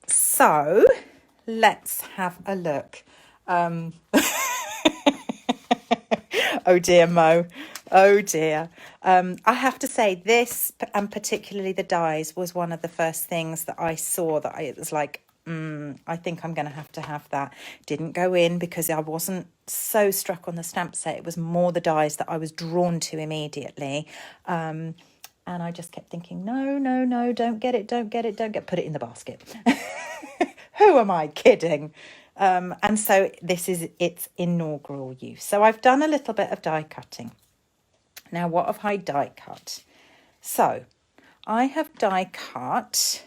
So let's have a look. Oh dear, Mo. Oh dear. I have to say this, and particularly the dies, was one of the first things that I saw that it was like, I think I'm going to have that. Didn't go in because I wasn't so struck on the stamp set. It was more the dies that I was drawn to immediately. And I just kept thinking, no, don't get it, put it in the basket. Who am I kidding? And so this is its inaugural use. So I've done a little bit of die cutting. Now, what have I die cut? So I have die cut...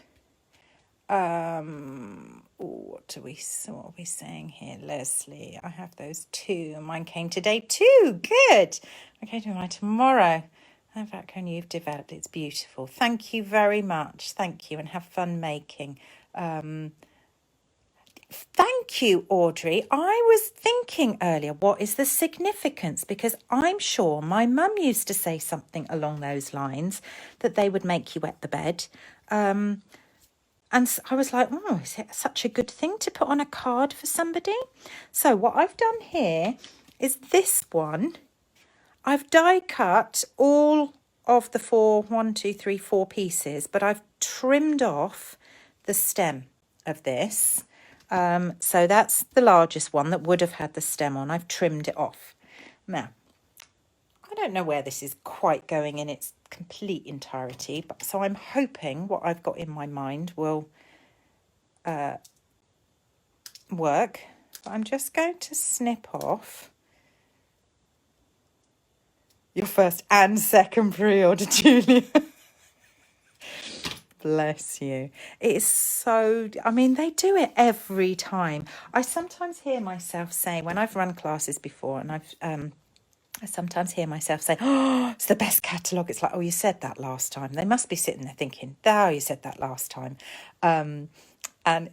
what are we saying here, Leslie? I have those two. Mine came today too. Good. Okay, do mine tomorrow. In fact, when you've developed, it's beautiful. Thank you very much. Thank you, and have fun making. Thank you, Audrey. I was thinking earlier, what is the significance? Because I'm sure my mum used to say something along those lines, that they would make you wet the bed. And I was like, oh, is it such a good thing to put on a card for somebody? So what I've done here is this one. I've die cut all of the four pieces, but I've trimmed off the stem of this. So that's the largest one that would have had the stem on. I've trimmed it off. Now, I don't know where this is quite going in its complete entirety, but so I'm hoping what I've got in my mind will work. But I'm just going to snip off your first and second pre-order, Julia. Bless you. It is so, I mean, they do it every time. I sometimes hear myself say, when I've run classes before, and I sometimes hear myself say, oh, it's the best catalogue. It's like, oh, you said that last time. They must be sitting there thinking, oh, you said that last time. And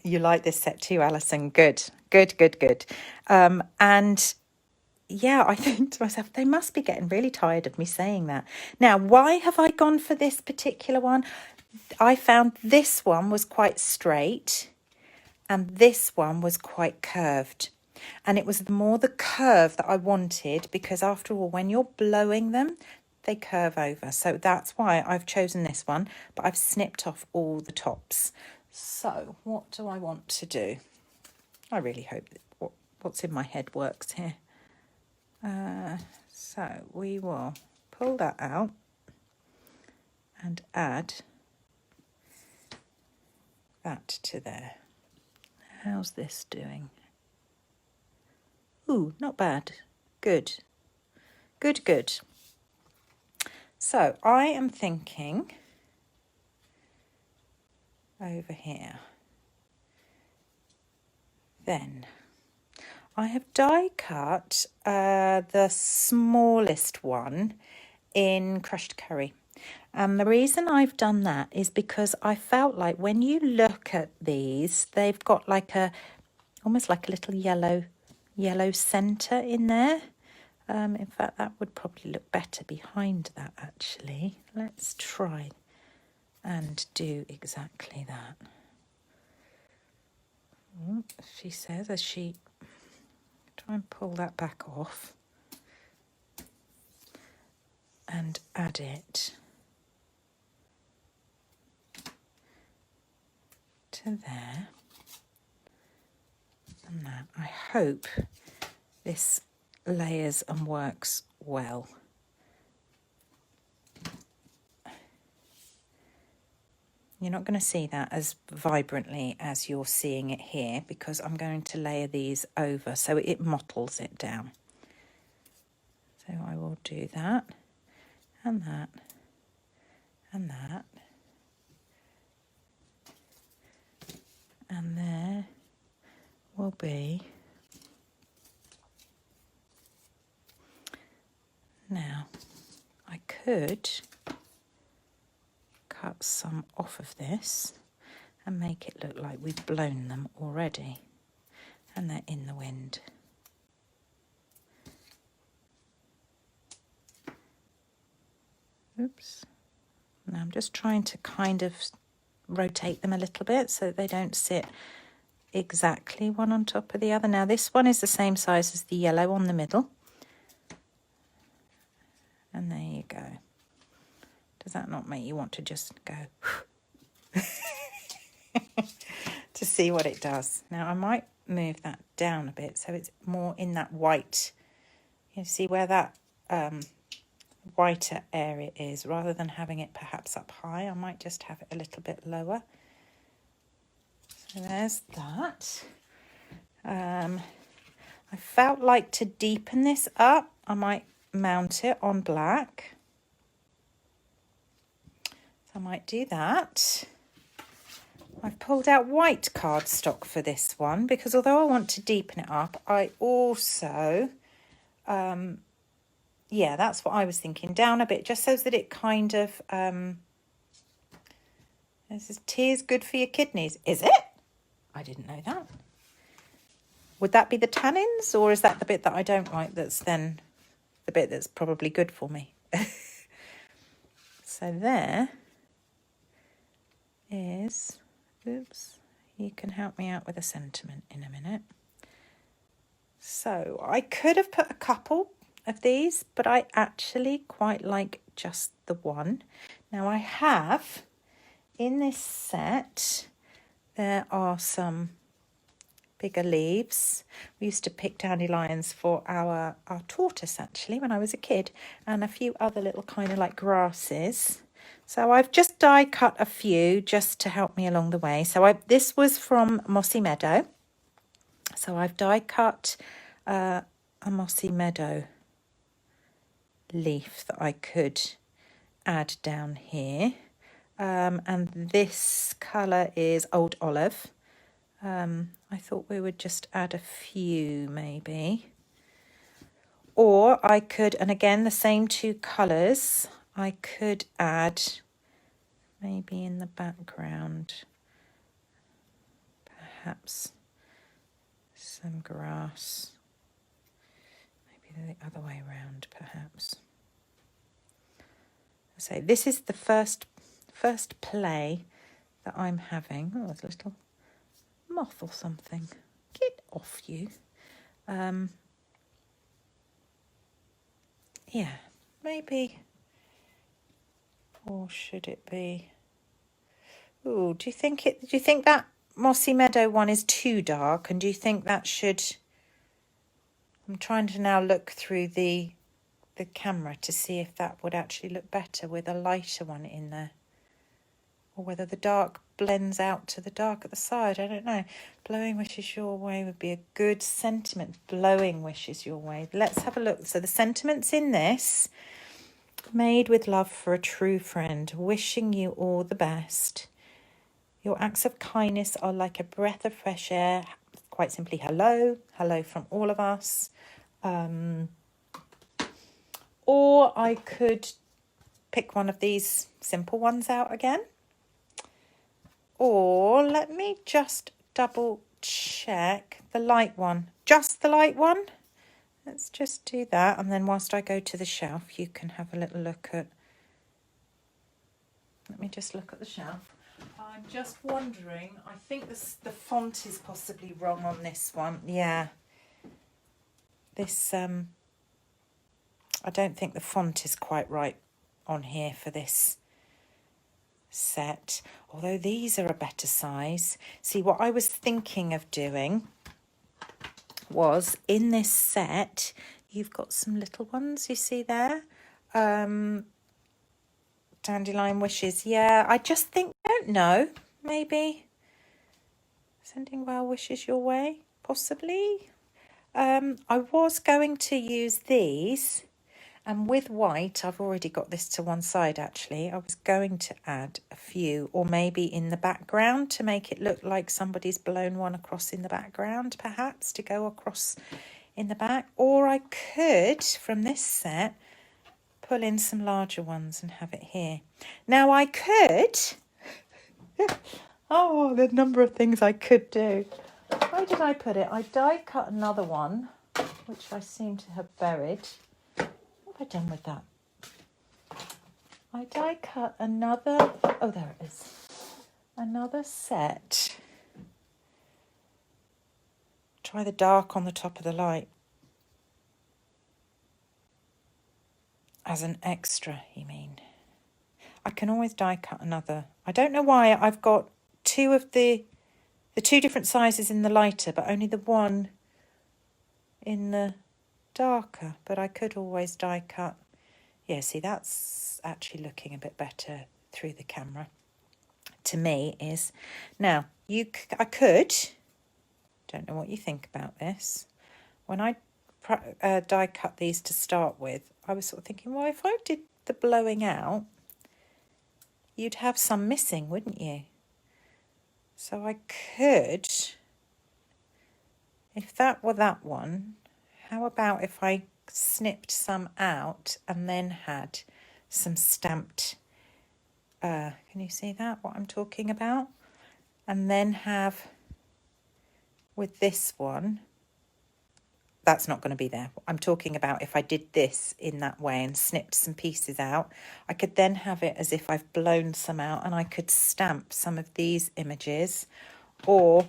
you like this set too, Alison. Good. And yeah, I think to myself, they must be getting really tired of me saying that. Now, why have I gone for this particular one? I found this one was quite straight and this one was quite curved. And it was more the curve that I wanted because after all, when you're blowing them, they curve over. So that's why I've chosen this one, but I've snipped off all the tops. So what do I want to do? I really hope that what's in my head works here. So we will pull that out and add that to there. How's this doing? Ooh, not bad. Good. So I am thinking over here. Then I have die cut the smallest one in crushed curry. And the reason I've done that is because I felt like when you look at these, they've got like almost like a little yellow centre in there. In fact, that would probably look better behind that actually. Let's try and do exactly that. She says as she try and pull that back off and add it to there and that. I hope this layers and works well. You're not going to see that as vibrantly as you're seeing it here because I'm going to layer these over so it mottles it down. So I will do that and that and that. And there will be. Now, I could cut some off of this and make it look like we've blown them already and they're in the wind. Oops. Now I'm just trying to kind of rotate them a little bit so they don't sit exactly one on top of the other. Now this one is the same size as the yellow on the middle. And there you go. Does that not make you want to just go to see what it does? Now I might move that down a bit so it's more in that white. You see where that whiter area is, rather than having it perhaps up high, I might just have it a little bit lower. So there's that. I felt like to deepen this up, I might mount it on black. So I might do that. I've pulled out white cardstock for this one because although I want to deepen it up, I also, yeah, that's what I was thinking, down a bit, just so that it kind of, this is tea's good for your kidneys. Is it? I didn't know that. Would that be the tannins, or is that the bit that I don't like that's then the bit that's probably good for me? So there is, oops, you can help me out with a sentiment in a minute. So I could have put a couple of these, but I actually quite like just the one. Now I have, in this set, there are some bigger leaves. We used to pick dandelions for our tortoise actually when I was a kid, and a few other little kind of like grasses. So I've just die cut a few just to help me along the way. So this was from Mossy Meadow. So I've die cut a Mossy Meadow leaf that I could add down here. And this colour is Old Olive. I thought we would just add a few maybe. Or I could, and again the same two colours, I could add maybe in the background perhaps some grass. Maybe the other way around perhaps. So this is the first play that I'm having. Oh, there's a little moth or something. Get off you. Yeah, maybe. Or should it be? Oh, do you think that Mossy Meadow one is too dark? And do you think that should? I'm trying to now look through the camera to see if that would actually look better with a lighter one in there. Or whether the dark blends out to the dark at the side. I don't know. Blowing wishes your way would be a good sentiment. Blowing wishes your way. Let's have a look. So the sentiments in this. Made with love for a true friend. Wishing you all the best. Your acts of kindness are like a breath of fresh air. quite simply hello, hello from all of us. Or I could pick one of these simple ones out again. Or let me just double check the light one. Just the light one? Let's just do that. And then whilst I go to the shelf, you can have a little look at... Let me just look at the shelf. I'm just wondering, I think the font is possibly wrong on this one. Yeah. This, I don't think the font is quite right on here for this set. Although these are a better size. See, what I was thinking of doing was in this set, you've got some little ones, you see there? Dandelion wishes. Yeah, I just think, I don't know, maybe sending well wishes your way, possibly. I was going to use these, and with white, I've already got this to one side actually. I was going to add a few, or maybe in the background to make it look like somebody's blown one across in the background, perhaps, to go across in the back. Or I could, from this set, pull in some larger ones and have it here. Now I could, oh, the number of things I could do. Where did I put it? I die cut another one, which I seem to have buried. What have I done with that? I die cut another, oh, there it is. Another set. Try the dark on the top of the light. As an extra, you mean? I can always die cut another. I don't know why I've got two of the two different sizes in the lighter, but only the one in the darker. But I could always die cut. Yeah, see, that's actually looking a bit better through the camera. To me is. Now, I could, don't know what you think about this. When I die cut these to start with, I was sort of thinking, well, if I did the blowing out, you'd have some missing, wouldn't you? So I could, if that were that one, how about if I snipped some out and then had some stamped, can you see that, what I'm talking about? And then have, with this one, that's not going to be there. I'm talking about if I did this in that way and snipped some pieces out, I could then have it as if I've blown some out, and I could stamp some of these images, or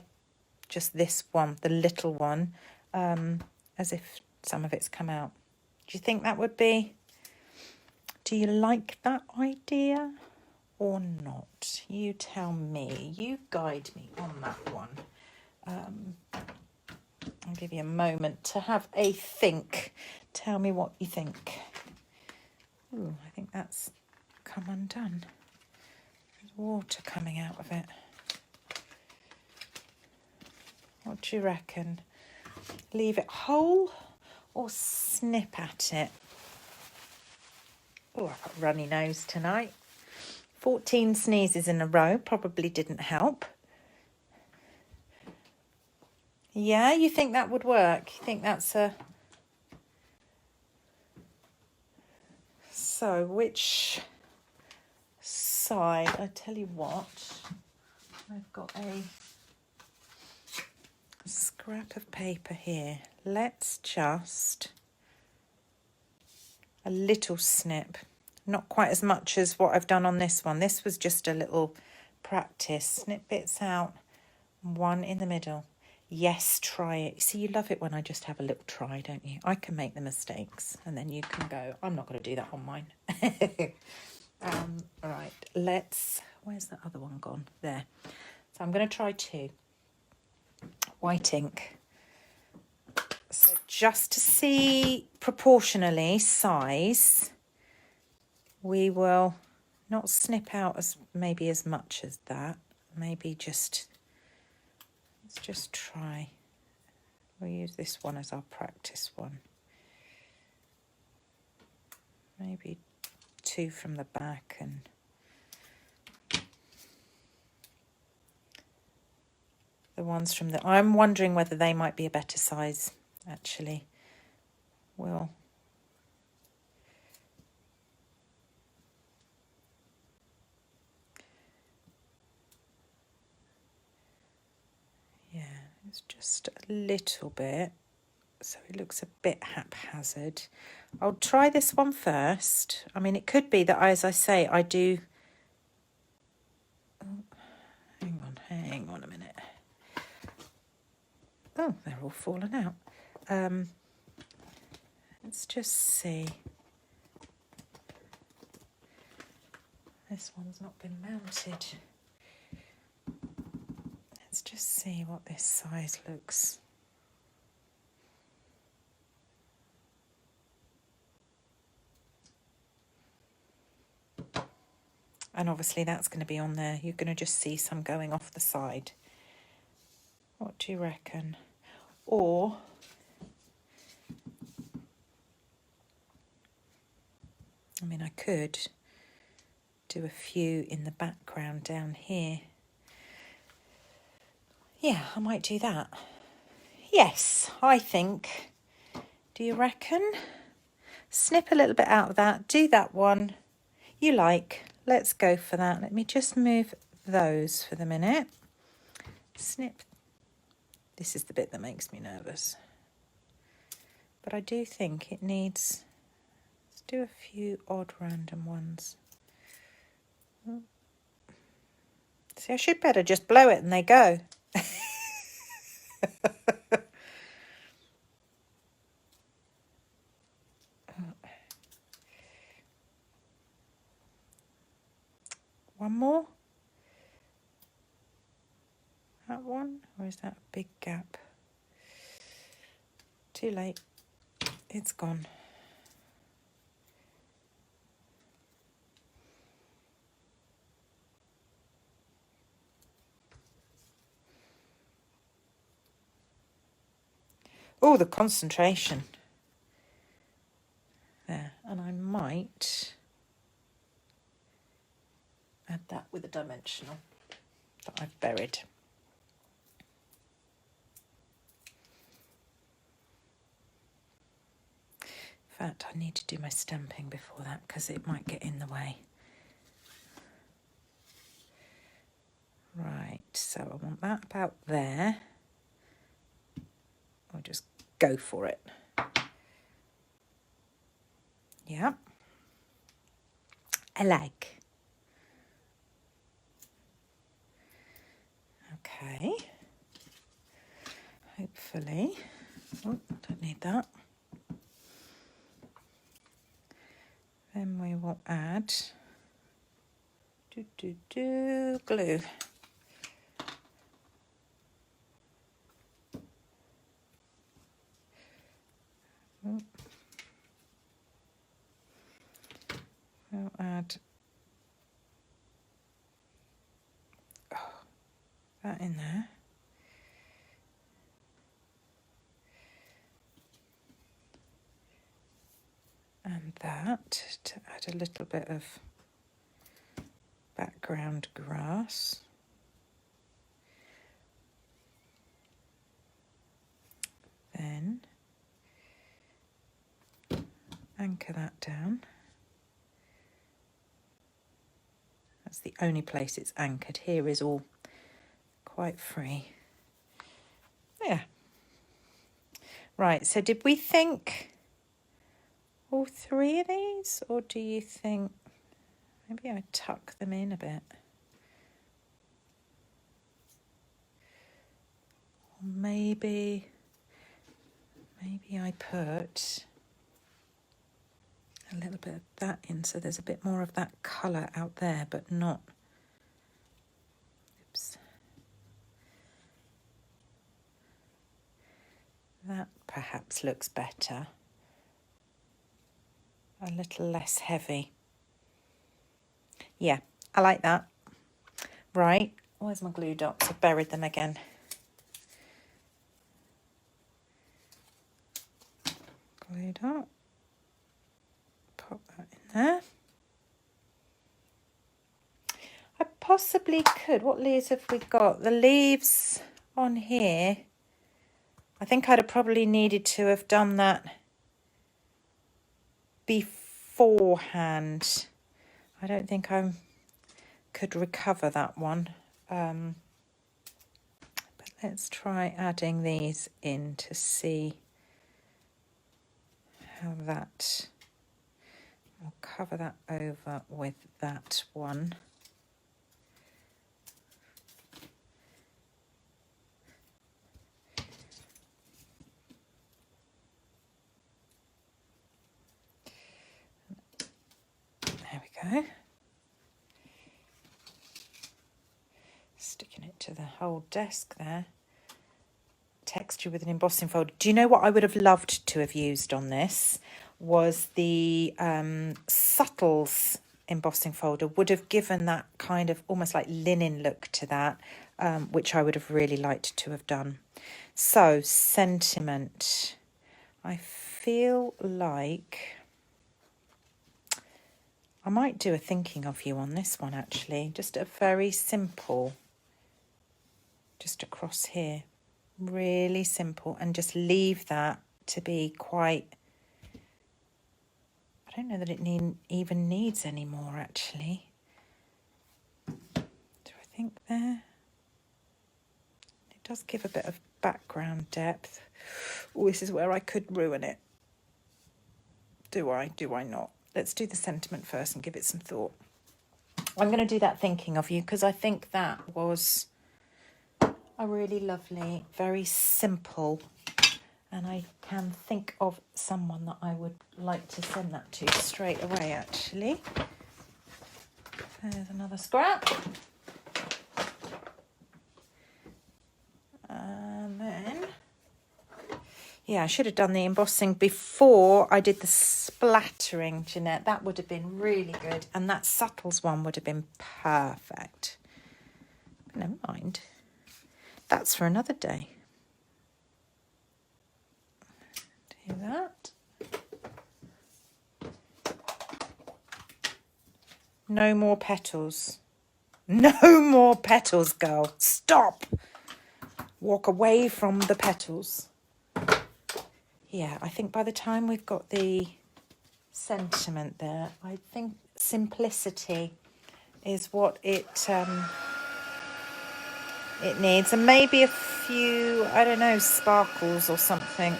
just this one, the little one, as if some of it's come out. Do you think that would be, do you like that idea or not? You tell me, you guide me on that one. I'll give you a moment to have a think. Tell me what you think. Ooh, I think that's come undone. There's water coming out of it. What do you reckon? Leave it whole or snip at it? Oh, I've got a runny nose tonight. 14 sneezes in a row probably didn't help. Yeah, you think that would work? You think that's a... So, which side? I tell you what, I've got a scrap of paper here. Let's just... a little snip. Not quite as much as what I've done on this one. This was just a little practice. Snip bits out, one in the middle. Yes, try it. See, you love it when I just have a little try, don't you? I can make the mistakes and then you can go, I'm not going to do that on mine. All right, let's... Where's the other one gone? There. So I'm going to try two. White ink. So just to see proportionally size, we will not snip out as maybe as much as that. Maybe just... Let's just try. We'll use this one as our practice one. Maybe two from the back and the ones from the... I'm wondering whether they might be a better size, actually. Well, yeah, it's just a little bit, so it looks a bit haphazard. I'll try this one first. I mean, it could be that, as I say, I do... Oh, hang on a minute. Oh, they're all fallen out. Let's just see. This one's not been mounted. Let's just see what this size looks. And obviously that's going to be on there. You're going to just see some going off the side. What do you reckon? Or I mean, I could do a few in the background down here. Yeah, I might do that. Yes, I think. Do you reckon? Snip a little bit out of that. Do that one you like. Let's go for that. Let me just move those for the minute. Snip. This is the bit that makes me nervous. But I do think it needs... Let's do a few odd random ones. See, I should better just blow it and they go. One more? That one? Or is that a big gap? Too late. It's gone. Oh, the concentration. There. And I might add that with a dimensional that I've buried. In fact, I need to do my stamping before that because it might get in the way. Right, so I want that about there. I'll just go for it. Yep. I like. Okay. Hopefully. Oh, don't need that. Then we will add glue. We'll add that in there. And that to add a little bit of background grass. Then anchor that down. That's the only place it's anchored. Here is all quite free. Yeah. Right, so did we think all three of these, or do you think maybe I tuck them in a bit? Or maybe I put a little bit of that in so there's a bit more of that colour out there, but not... Oops. That perhaps looks better. A little less heavy. Yeah, I like that. Right, where's my glue dots? I've buried them again. Glue dot. Pop that in there. I possibly could. What leaves have we got? The leaves on here, I think I'd have probably needed to have done that beforehand. I don't think I could recover that one. But let's try adding these in to see how that... I'll cover that over with that one. There we go. Sticking it to the whole desk there. Texture with an embossing folder. Do you know what I would have loved to have used on this? Was the Subtles embossing folder. Would have given that kind of almost like linen look to that, which I would have really liked to have done. So, sentiment. I feel like I might do a thinking of you on this one, actually. Just a very simple, just across here. Really simple, and just leave that to be quite... I don't know that it even needs any more, actually. Do I think there? It does give a bit of background depth. Oh, this is where I could ruin it. Do I? Do I not? Let's do the sentiment first and give it some thought. I'm going to do that thinking of you because I think that was a really lovely, very simple, and I can think of someone that I would like to send that to straight away, actually. There's another scrap. And then... yeah, I should have done the embossing before I did the splattering, Jeanette. That would have been really good. And that Subtles one would have been perfect. But never mind. That's for another day. Do that. No more petals. No more petals, girl. Stop. Walk away from the petals. Yeah, I think by the time we've got the sentiment there, I think simplicity is what it needs. And maybe a few, I don't know, sparkles or something.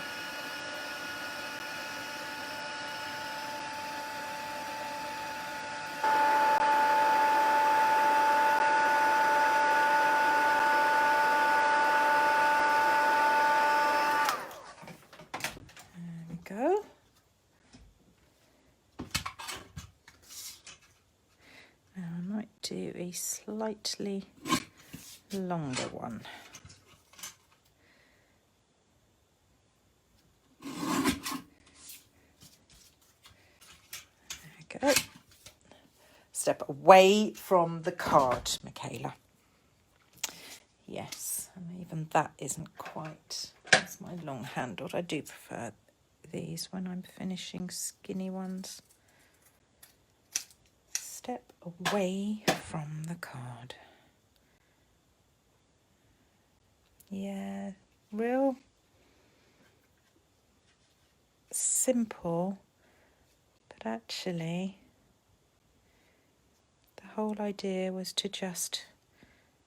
Go. Now I might do a slightly longer one. There we go. Step away from the card, Michaela. Yes, and even that isn't quite... that's my long-handled. I do prefer these when I'm finishing skinny ones. Step away from the card. Yeah, real simple, but actually the whole idea was to just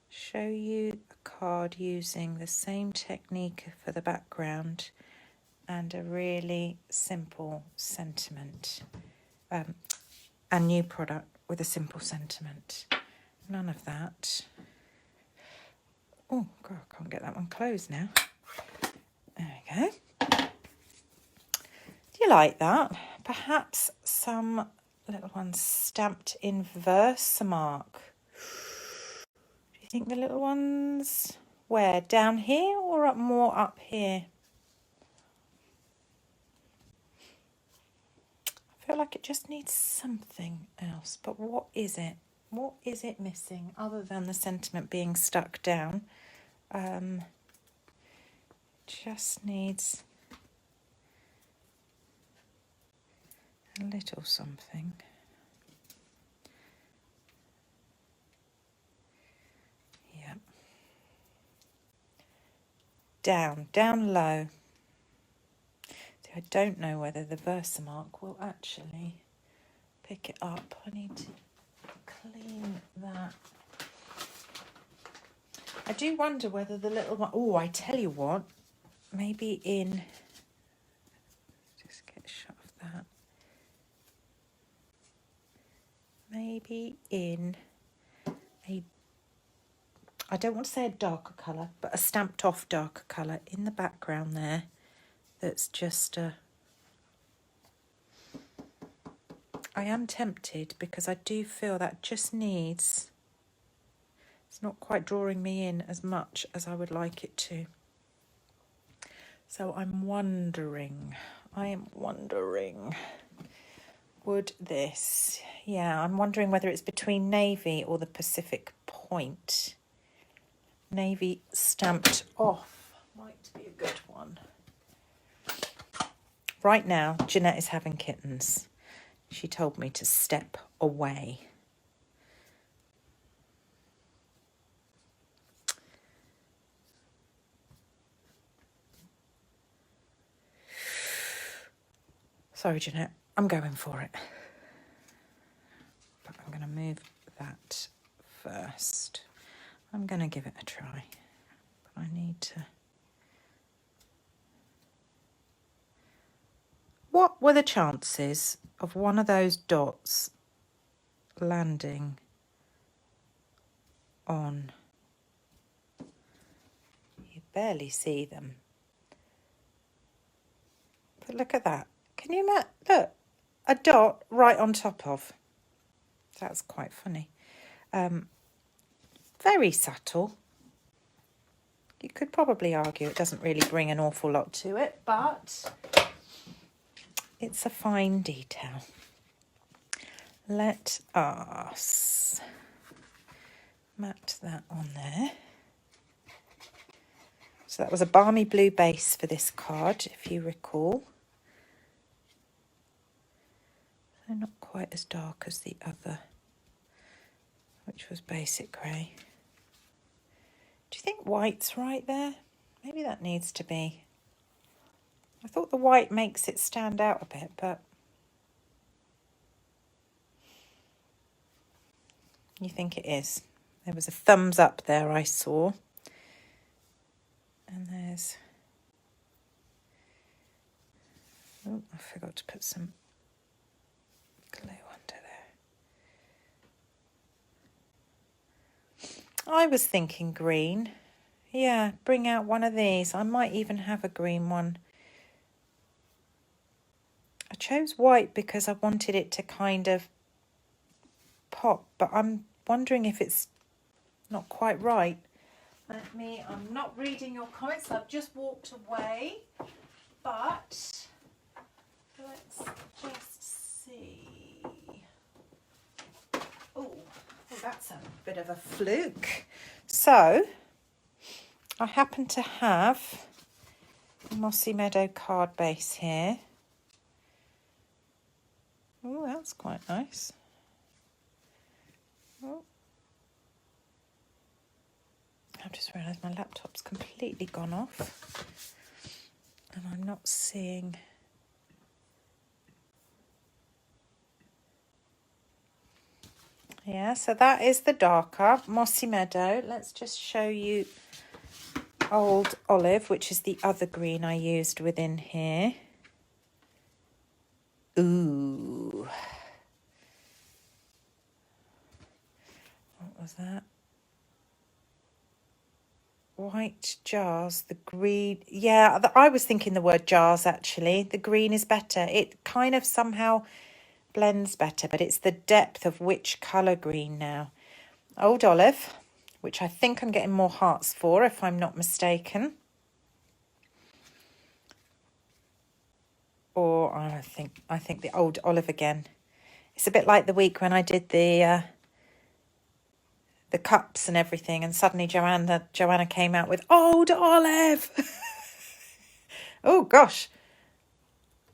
show you a card using the same technique for the background and a really simple sentiment. A new product with a simple sentiment. None of that. Oh, God, I can't get that one closed now. There we go. Do you like that? Perhaps some little ones stamped in Versamark. Do you think the little ones where? Down here or more up here? I feel like it just needs something else, but what is it? What is it missing other than the sentiment being stuck down? Just needs a little something. Yeah. down low. See, I don't know whether the Versamark will actually pick it up. I need to clean that. I do wonder whether the little one... Oh, I tell you what, maybe in... Just get a shot of that. Maybe in a... I don't want to say a darker colour, but a stamped off darker colour in the background there. That's just a... I am tempted because I do feel that just needs... It's not quite drawing me in as much as I would like it to. So I'm wondering, would this... Yeah, I'm wondering whether it's between navy or the Pacific Point. Navy stamped off might be a good one. Right now, Jeanette is having kittens. She told me to step away. Sorry, Jeanette, I'm going for it. But I'm going to move that first. I'm going to give it a try. But I need to... What were the chances of one of those dots landing on... You barely see them. But look at that. Can you imagine? Look, a dot right on top of. That's quite funny. Very subtle. You could probably argue it doesn't really bring an awful lot to it, but it's a fine detail. Let us mat that on there. So that was a balmy blue base for this card, if you recall. So not quite as dark as the other, which was basic grey. Do you think white's right there? Maybe that needs to be. I thought the white makes it stand out a bit, but you think it is. There was a thumbs up there I saw. And there's... Oh, I forgot to put some glue under there. I was thinking green. Yeah, bring out one of these. I might even have a green one. I chose white because I wanted it to kind of pop, but I'm wondering if it's not quite right. I'm not reading your comments, I've just walked away, but let's just see. Oh, that's a bit of a fluke. So, I happen to have a Mossy Meadow card base here. Oh, that's quite nice. Oh. I've just realised my laptop's completely gone off and I'm not seeing... Yeah, so that is the darker Mossy Meadow. Let's just show you Old Olive, which is the other green I used within here. Ooh. What was that? White jars, the green. Yeah, I was thinking the word jars, actually. The green is better. It kind of somehow blends better, but it's the depth of which colour green now. Old Olive, which I think I'm getting more hearts for, if I'm not mistaken. Or I think the Old Olive again. It's a bit like the week when I did the cups and everything, and suddenly Joanna came out with Old Olive. Oh gosh,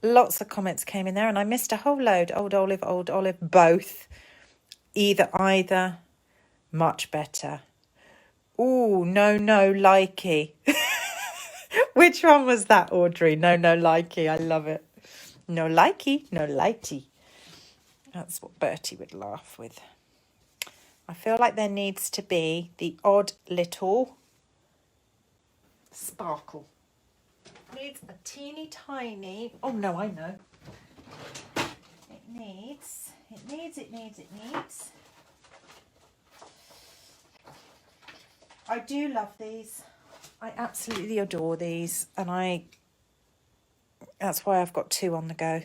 lots of comments came in there, and I missed a whole load. Old Olive, both. Either, much better. Oh no, likey. Which one was that, Audrey? No, no likey. I love it. No likey, no lighty. That's what Bertie would laugh with. I feel like there needs to be the odd little sparkle. Needs a teeny tiny, oh no, I know. It needs. I do love these. I absolutely adore these, and that's why I've got two on the go.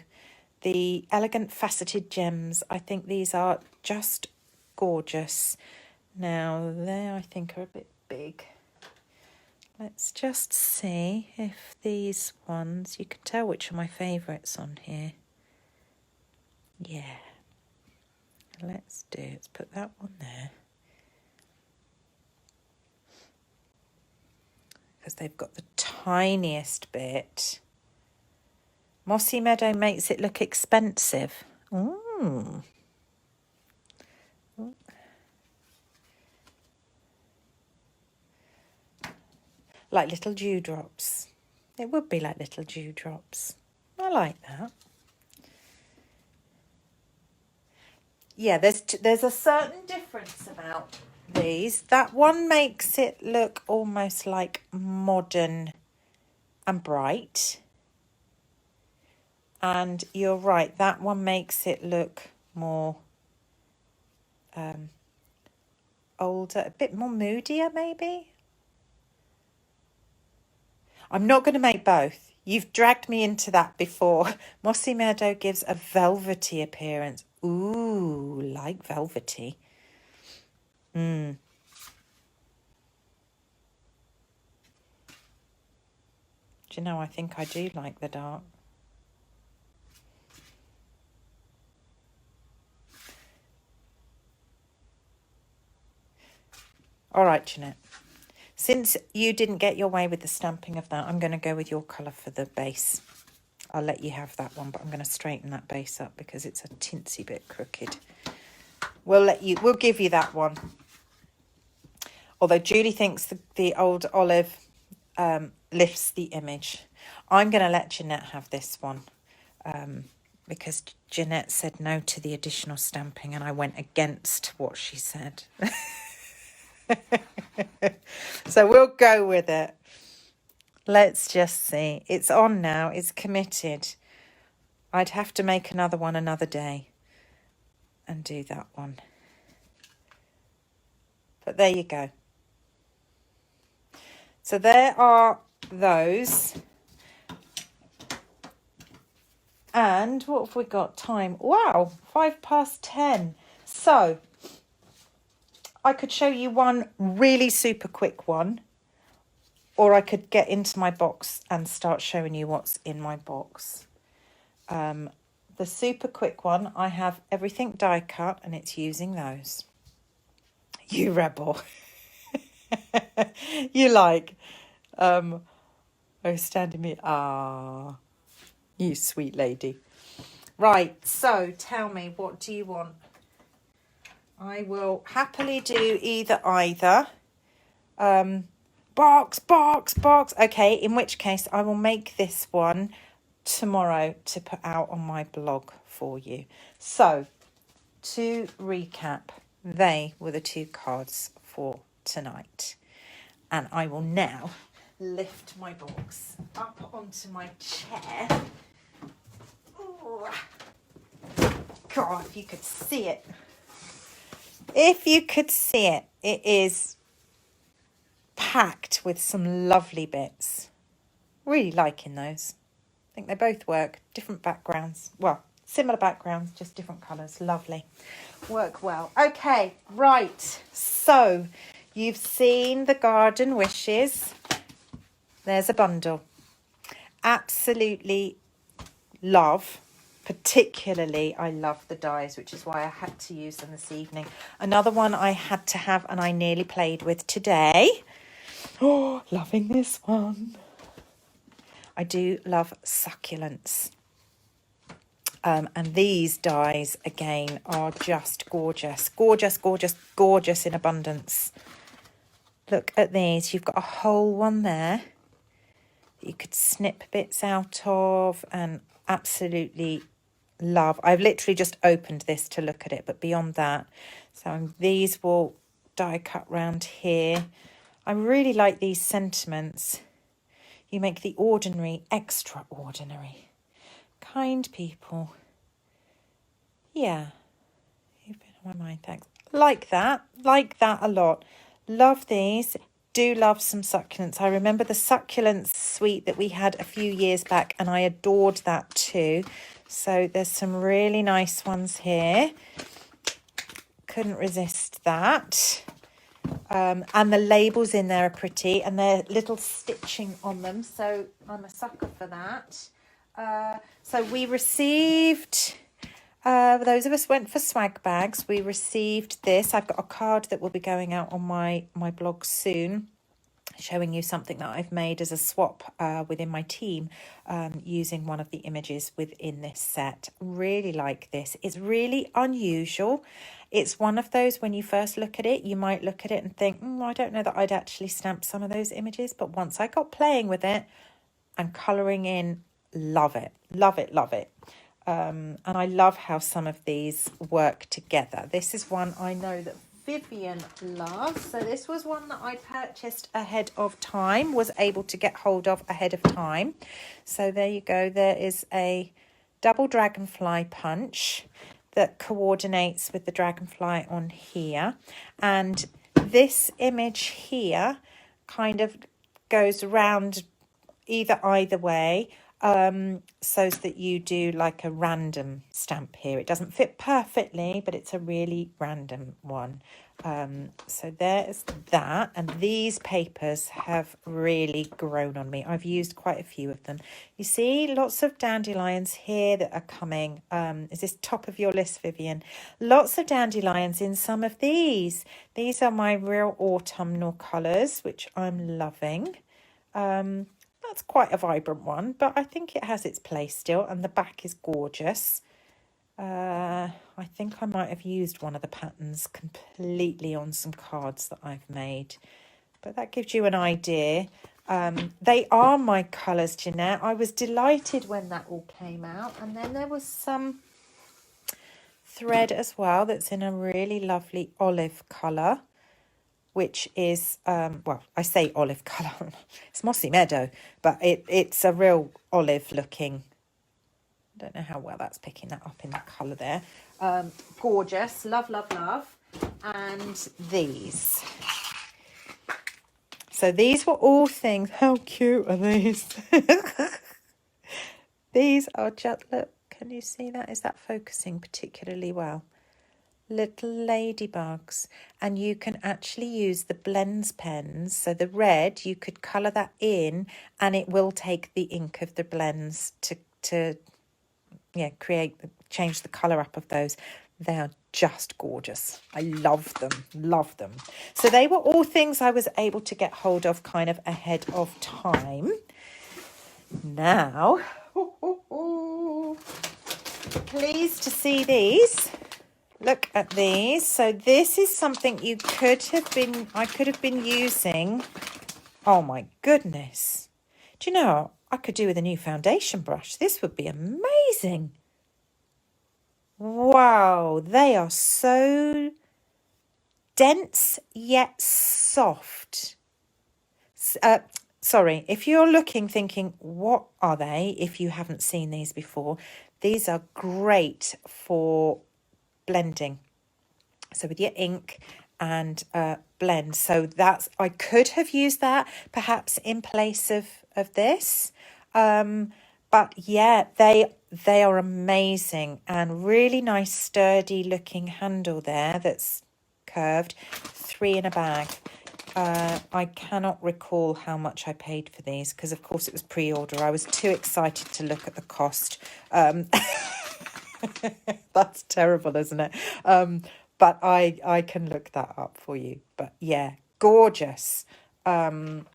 The Elegant Faceted Gems. I think these are just gorgeous. Now, they I think are a bit big. Let's just see if these ones, you can tell which are my favourites on here. Yeah. Let's put that one there. Because they've got the tiniest bit. Mossy Meadow makes it look expensive. Ooh. Like little dewdrops. It would be like little dewdrops. I like that. Yeah, there's a certain difference about these. That one makes it look almost like modern and bright. And you're right, that one makes it look more older, a bit more moodier maybe. I'm not going to make both. You've dragged me into that before. Mossy Meadow gives a velvety appearance. Ooh, like velvety. Do you know, I think I do like the dark. All right, Jeanette. Since you didn't get your way with the stamping of that, I'm going to go with your colour for the base. I'll let you have that one, but I'm going to straighten that base up because it's a tinsy bit crooked. We'll give you that one. Although Julie thinks the old olive lifts the image. I'm going to let Jeanette have this one because Jeanette said no to the additional stamping and I went against what she said. So we'll go with it. Let's just see. It's on now. It's committed. I'd have to make another one another day and do that one. But there you go. So there are those. And what have we got time? Wow, 10:05. So I could show you one really super quick one, or I could get into my box and start showing you what's in my box. The super quick one, I have everything die cut and it's using those. You rebel. You like, standing me. Ah, you sweet lady. Right, so tell me, what do you want? I will happily do either. Box. Okay, in which case I will make this one tomorrow to put out on my blog for you. So, to recap, they were the two cards for tonight. And I will now lift my box up onto my chair. Ooh. God, if you could see it. If you could see it, it is packed with some lovely bits. Really liking those. I think they both work. Different backgrounds. Well, similar backgrounds, just different colours. Lovely. Work well. Okay, right. So, you've seen the Garden Wishes. There's a bundle. Absolutely love. Particularly, I love the dies, which is why I had to use them this evening. Another one I had to have and I nearly played with today. Oh, loving this one. I do love succulents. And these dies, again, are just gorgeous. Gorgeous in abundance. Look at these. You've got a whole one there that that you could snip bits out of, and absolutely love. I've literally just opened this to look at it, but beyond that, so these will die cut round here. I really like these sentiments. You make the ordinary extraordinary. Kind people. Yeah. You've been on my mind, thanks. Like that a lot. Love these. Do love some succulents. I remember the succulents suite that we had a few years back, and I adored that too. So there's some really nice ones here. Couldn't resist that. And the labels in there are pretty, and they're little stitching on them, so I'm a sucker for that. So we received, those of us went for swag bags, we received this. I've got a card that will be going out on my blog soon, showing you something that I've made as a swap within my team, using one of the images within this set. Really like this. It's really unusual. It's one of those, when you first look at it, you might look at it and think, I don't know that I'd actually stamp some of those images. But once I got playing with it and colouring in, love it, love it, love it. And I love how some of these work together. This is one I know that Vivian loves. So this was one that I purchased ahead of time, was able to get hold of ahead of time. So there you go. There is a double dragonfly punch that coordinates with the dragonfly on here. And this image here kind of goes around either way, so that you do like a random stamp here. It doesn't fit perfectly, but it's a really random one. So there's that, and these papers have really grown on me. I've used quite a few of them. You see lots of dandelions here that are coming. Is this top of your list, Vivian? Lots of dandelions in some of these. These are my real autumnal colours, which I'm loving. That's quite a vibrant one, but I think it has its place still, and the back is gorgeous. I think I might have used one of the patterns completely on some cards that I've made, but that gives you an idea. They are my colours, Jeanette. I was delighted when that all came out, and then there was some thread as well that's in a really lovely olive colour, which is, well, I say olive colour, it's mossy meadow, but it's a real olive looking. I don't know how well that's picking that up in the colour there. Gorgeous, love, love, love. And these. So these were all things, how cute are these? These are just, look, can you see that? Is that focusing particularly well? Little ladybugs, and you can actually use the blends pens. So the red, you could colour that in, and it will take the ink of the blends to change the colour up of those. They are just gorgeous. I love them, love them. So they were all things I was able to get hold of kind of ahead of time. Now, pleased to see these. Look at these. So this is something I could have been using. Oh my goodness. Do you know, I could do with a new foundation brush. This would be amazing. Wow, they are so dense yet soft. Sorry, if you're looking, thinking, what are they? If you haven't seen these before, these are great for blending. So with your ink and blend. So that's, I could have used that perhaps in place of this. But yeah, they are amazing, and really nice sturdy looking handle there that's curved. 3 in a bag. I cannot recall how much I paid for these because of course it was pre-order. I was too excited to look at the cost. That's terrible, isn't it? But I can look that up for you. But yeah, gorgeous. It's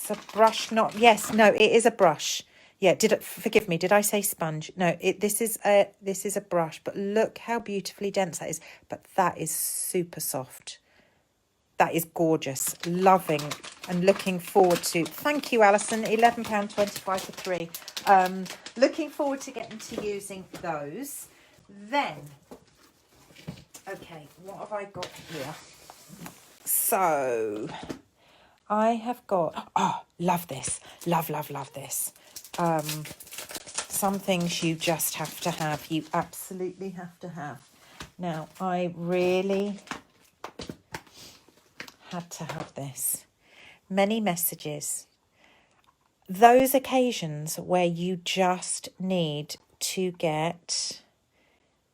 a brush, not, yes, no, it is a brush. Yeah, forgive me, did I say sponge? No, this is a brush, but look how beautifully dense that is. But that is super soft. That is gorgeous. Loving and looking forward to. Thank you, Alison. £11.25 for 3. Looking forward to getting to using those. Then, okay, what have I got here? So, I have got, oh, love this. Love this. Some things you just have to have. You absolutely have to have. Now, I really had to have this. Many messages. Those occasions where you just need to get,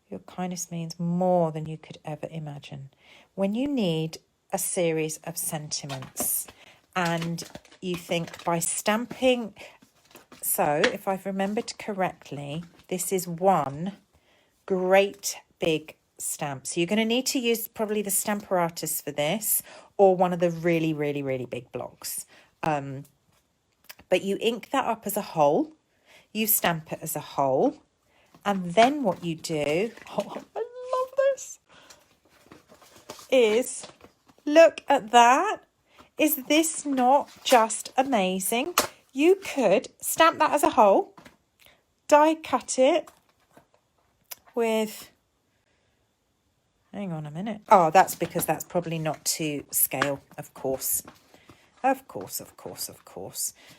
your kindness means more than you could ever imagine. When you need a series of sentiments and you think by stamping, so if I've remembered correctly, this is one great big stamp. So you're going to need to use probably the Stamparatus for this, or one of the really, really, really big blocks. But you ink that up as a whole, you stamp it as a whole, and then what you do, oh, I love this, is look at that. Is this not just amazing? You could stamp that as a whole, die cut it with, hang on a minute. Oh, that's because that's probably not to scale, of course. Of course.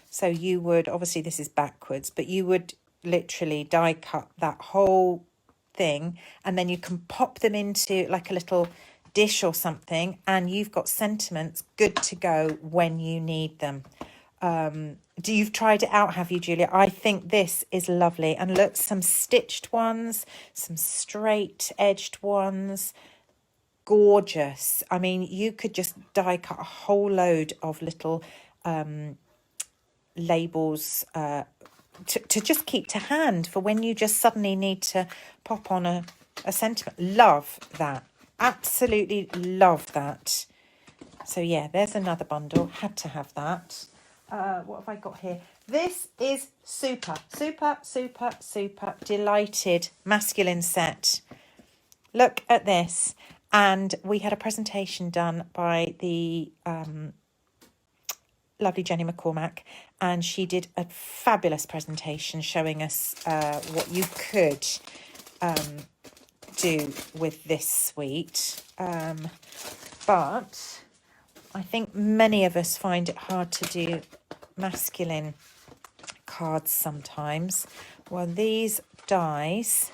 So you would, obviously this is backwards, but you would literally die cut that whole thing, and then you can pop them into like a little dish or something, and you've got sentiments good to go when you need them. You've tried it out, have you, Julia? I think this is lovely. And look, some stitched ones, some straight edged ones. Gorgeous. I mean, you could just die cut a whole load of little labels to just keep to hand for when you just suddenly need to pop on a sentiment. Love that. Absolutely love that. So yeah, there's another bundle. Had to have that. What have I got here? This is super delighted masculine set. Look at this. And we had a presentation done by the lovely Jenny McCormack, and she did a fabulous presentation showing us what you could do with this suite. But I think many of us find it hard to do masculine cards sometimes. Well, these dies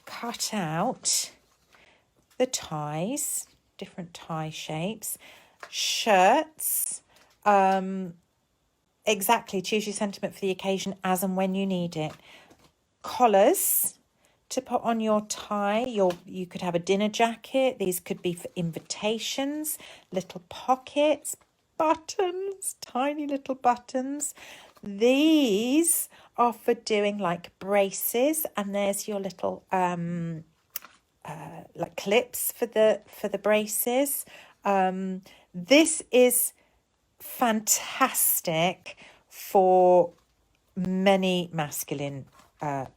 cut out the ties, different tie shapes, shirts, exactly, choose your sentiment for the occasion as and when you need it. Collars to put on your tie. You could have a dinner jacket. These could be for invitations, little pockets, buttons, tiny little buttons. These are for doing like braces, and there's your little like clips for the braces. This is fantastic for many masculine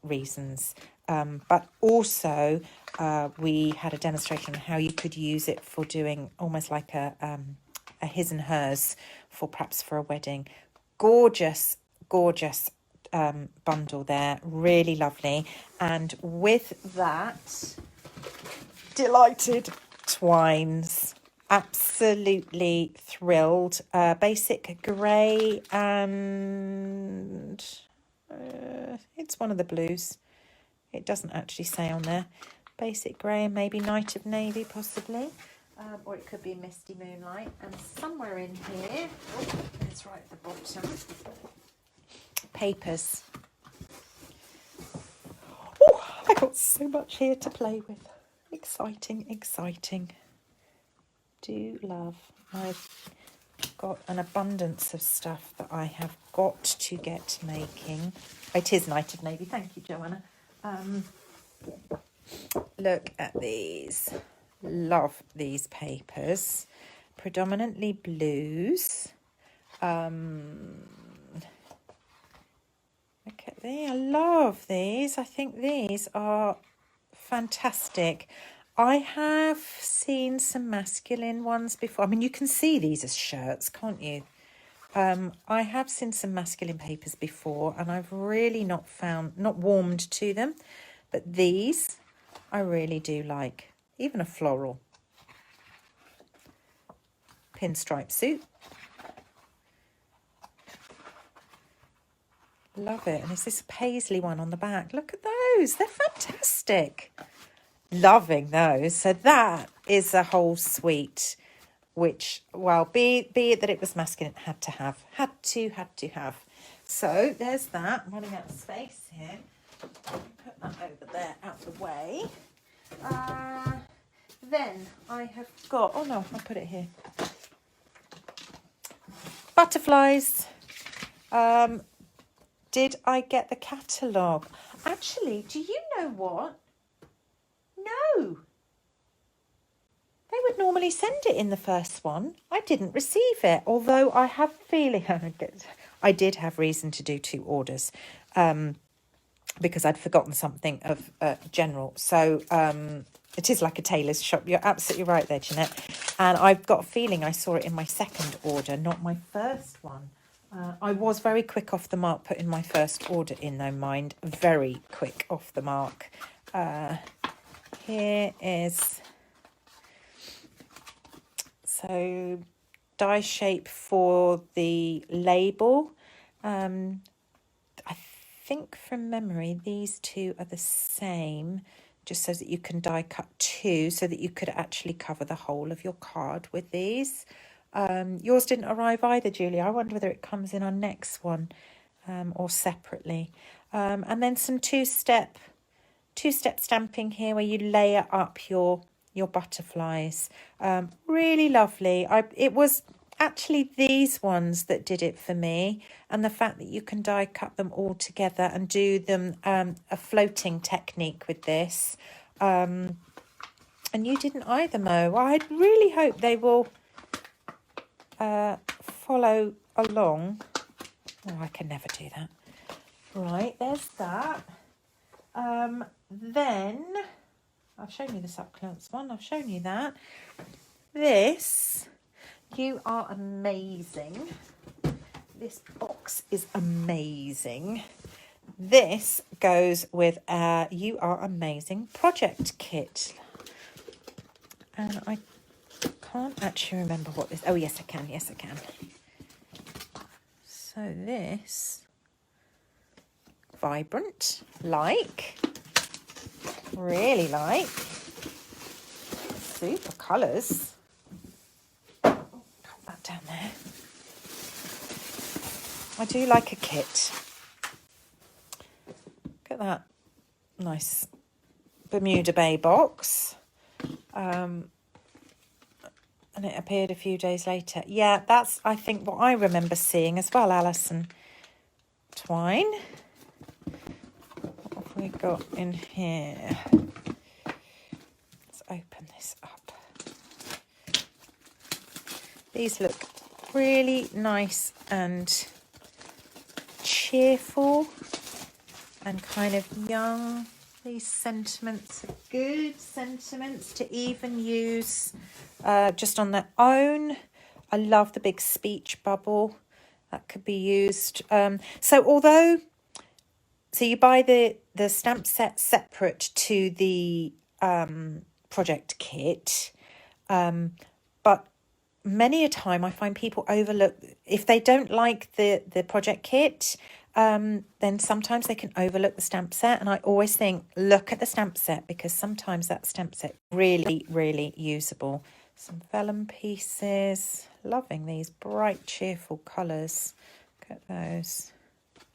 reasons, but also we had a demonstration on how you could use it for doing almost like a his and hers for perhaps for a wedding. Gorgeous bundle there, really lovely. And with that, delighted twines, absolutely thrilled. Basic grey and it's one of the blues. It doesn't actually say on there. Basic grey and maybe Night of Navy possibly, or it could be Misty Moonlight. And somewhere in here, it's right at the bottom, papers. Oh, I got so much here to play with. Exciting. Do love. I've got an abundance of stuff that I have got to get making. It is Night of Navy. Thank you, Joanna. Look at these. Love these papers. Predominantly blues. Look at these. I love these. I think these are fantastic. I have seen some masculine ones before. I mean, you can see these as shirts, can't you? I have seen some masculine papers before, and I've really not warmed to them. But these, I really do like. Even a floral pinstripe suit. Love it. And it's this paisley one on the back. Look at those. They're fantastic. Loving those. So that is a whole suite, which, well, be it that it was masculine, had to have. So there's that. I'm running out of space here. Put that over there, out the way. Then I have got, oh no, I'll put it here. Butterflies. Did I get the catalogue? Actually, do you know what? No. They would normally send it in the first one. I didn't receive it, although I have a feeling I did have reason to do 2 orders because I'd forgotten something of general. So it is like a tailor's shop. You're absolutely right there, Jeanette. And I've got a feeling I saw it in my second order, not my first one. I was very quick off the mark putting my first order in, though, mind. Very quick off the mark. Here is... So, die shape for the label. I think from memory, these 2 are the same, just so that you can die cut 2, so that you could actually cover the whole of your card with these. Yours didn't arrive either, Julie. I wonder whether it comes in our next one or separately. And then some two-step stamping here where you layer up your butterflies. Really lovely. It was actually these ones that did it for me, and the fact that you can die cut them all together and do them a floating technique with this. And you didn't either, Mo. I really hope they will follow along. Oh, I can never do that. Right, there's that. Then I've shown you the succulents one. I've shown you that. This, you are amazing. This box is amazing. This goes with a You Are Amazing project kit. And I can't actually remember what this... Oh, yes, I can. Yes, I can. So this... Vibrant. Like. Really like. Super colours. Oh, put that down there. I do like a kit. Look at that. Nice Bermuda Bay box. And it appeared a few days later. Yeah, that's, I think, what I remember seeing as well, Alison. Twine. What have we got in here? Let's open this up. These look really nice and cheerful and kind of young. These sentiments are good sentiments to even use just on their own. I love the big speech bubble that could be used. So you buy the stamp set separate to the project kit, but many a time I find people overlook, if they don't like the project kit, then sometimes they can overlook the stamp set. And I always think, look at the stamp set, because sometimes that stamp set really, really usable. Some vellum pieces. Loving these bright, cheerful colours. Look at those.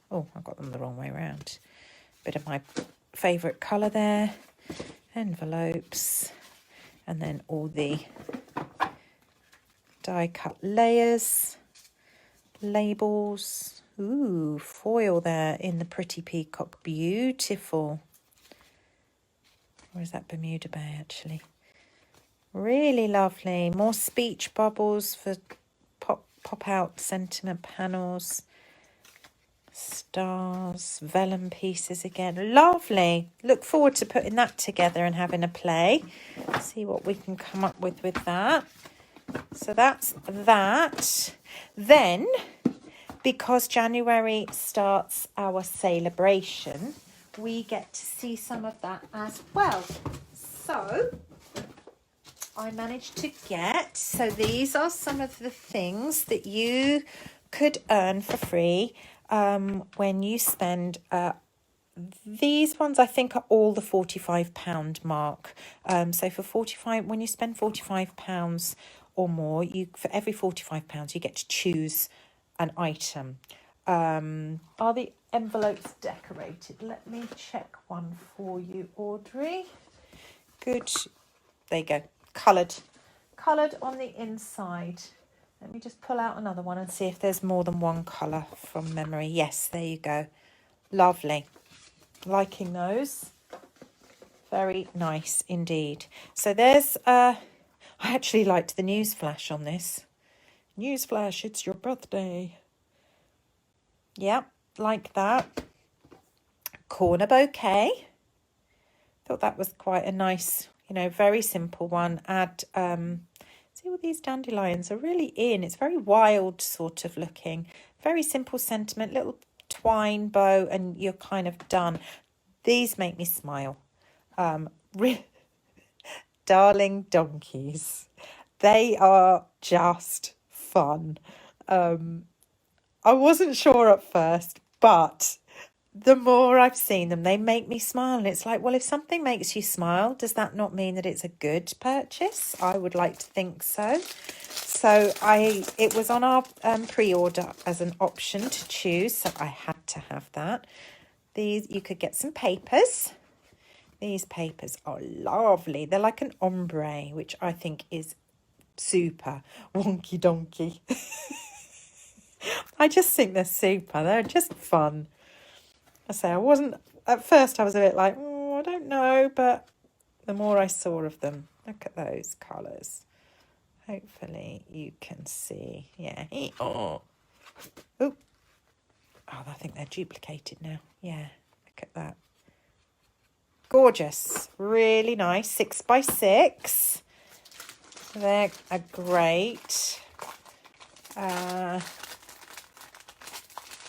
Oh, I got them the wrong way around. Bit of my favourite colour there. Envelopes. And then all the die cut layers. Labels. Ooh, foil there in the pretty peacock. Beautiful. Or is that Bermuda Bay, actually? Really lovely. More speech bubbles for pop out sentiment panels. Stars, vellum pieces again. Lovely. Look forward to putting that together and having a play. See what we can come up with that. So that's that. Then, because January starts our celebration, we get to see some of that as well. So I managed to get, so these are some of the things that you could earn for free when you spend, these ones I think are all the £45 mark. So for 45, when you spend £45 or more, you for every £45 you get to choose an item. Are the envelopes decorated? Let me check one for you, Audrey. Good. There you go. Coloured on the inside. Let me just pull out another one and see if there's more than one colour from memory. Yes, there you go. Lovely. Liking those. Very nice indeed. So there's, I actually liked the news flash on this. News flash, it's your birthday. Yep, like that. Corner bouquet. Thought that was quite a nice, very simple one. Add, see all these dandelions are really in. It's very wild sort of looking. Very simple sentiment, little twine bow, and you're kind of done. These make me smile. Darling donkeys. They are just fun. I wasn't sure at first, but the more I've seen them, they make me smile. And it's like, well, if something makes you smile, does that not mean that it's a good purchase? I would like to think so. So it was on our pre-order as an option to choose, so I had to have that. These, you could get some papers. These papers are lovely. They're like an ombre, which I think is super wonky donkey. I just think they're super. They're just fun. I say at first I was a bit like, I don't know, but the more I saw of them, look at those colours. Hopefully you can see. Yeah. Oh, I think they're duplicated now. Yeah, look at that. Gorgeous. Really nice. 6x6. They're great.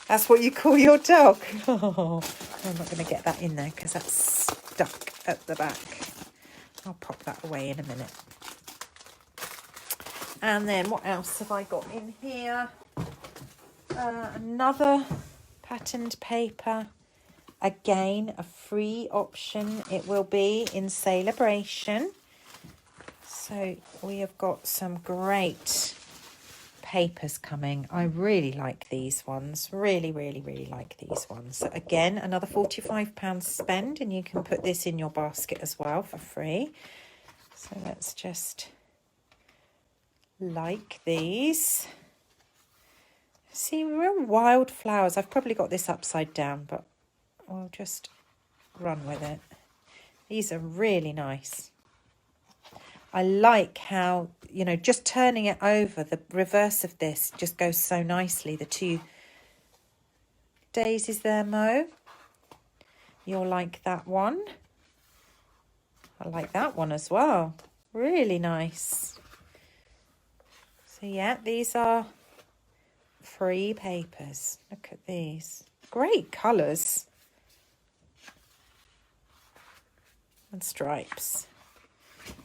That's what you call your dog. Oh, I'm not going to get that in there because that's stuck at the back. I'll pop that away in a minute. And then what else have I got in here? Another patterned paper. Again, a free option. It will be in celebration. So we have got some great papers coming. I really like these ones. Really, really, really like these ones. So again, another £45 spend, and you can put this in your basket as well for free. So let's just like these. See, real wild flowers. I've probably got this upside down, but we'll just run with it. These are really nice. I like how, just turning it over, the reverse of this just goes so nicely. The two daisies there, Mo. You'll like that one. I like that one as well. Really nice. So yeah, these are free papers. Look at these. Great colours. And stripes.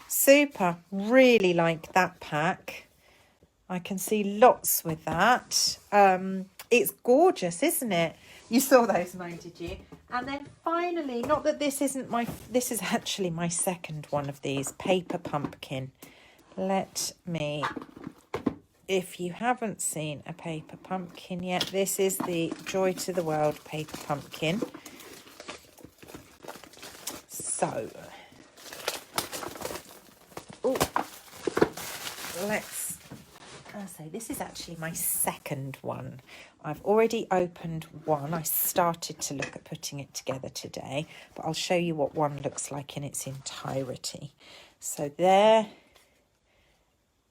Super. Really like that pack. I can see lots with that. It's gorgeous, isn't it? You saw those, Mo, did you? And then finally, not that this isn't this is actually my second one of these, paper pumpkin. Let me, if you haven't seen a paper pumpkin yet, this is the Joy to the World paper pumpkin. So, this is actually my second one. I've already opened one. I started to look at putting it together today, but I'll show you what one looks like in its entirety. So there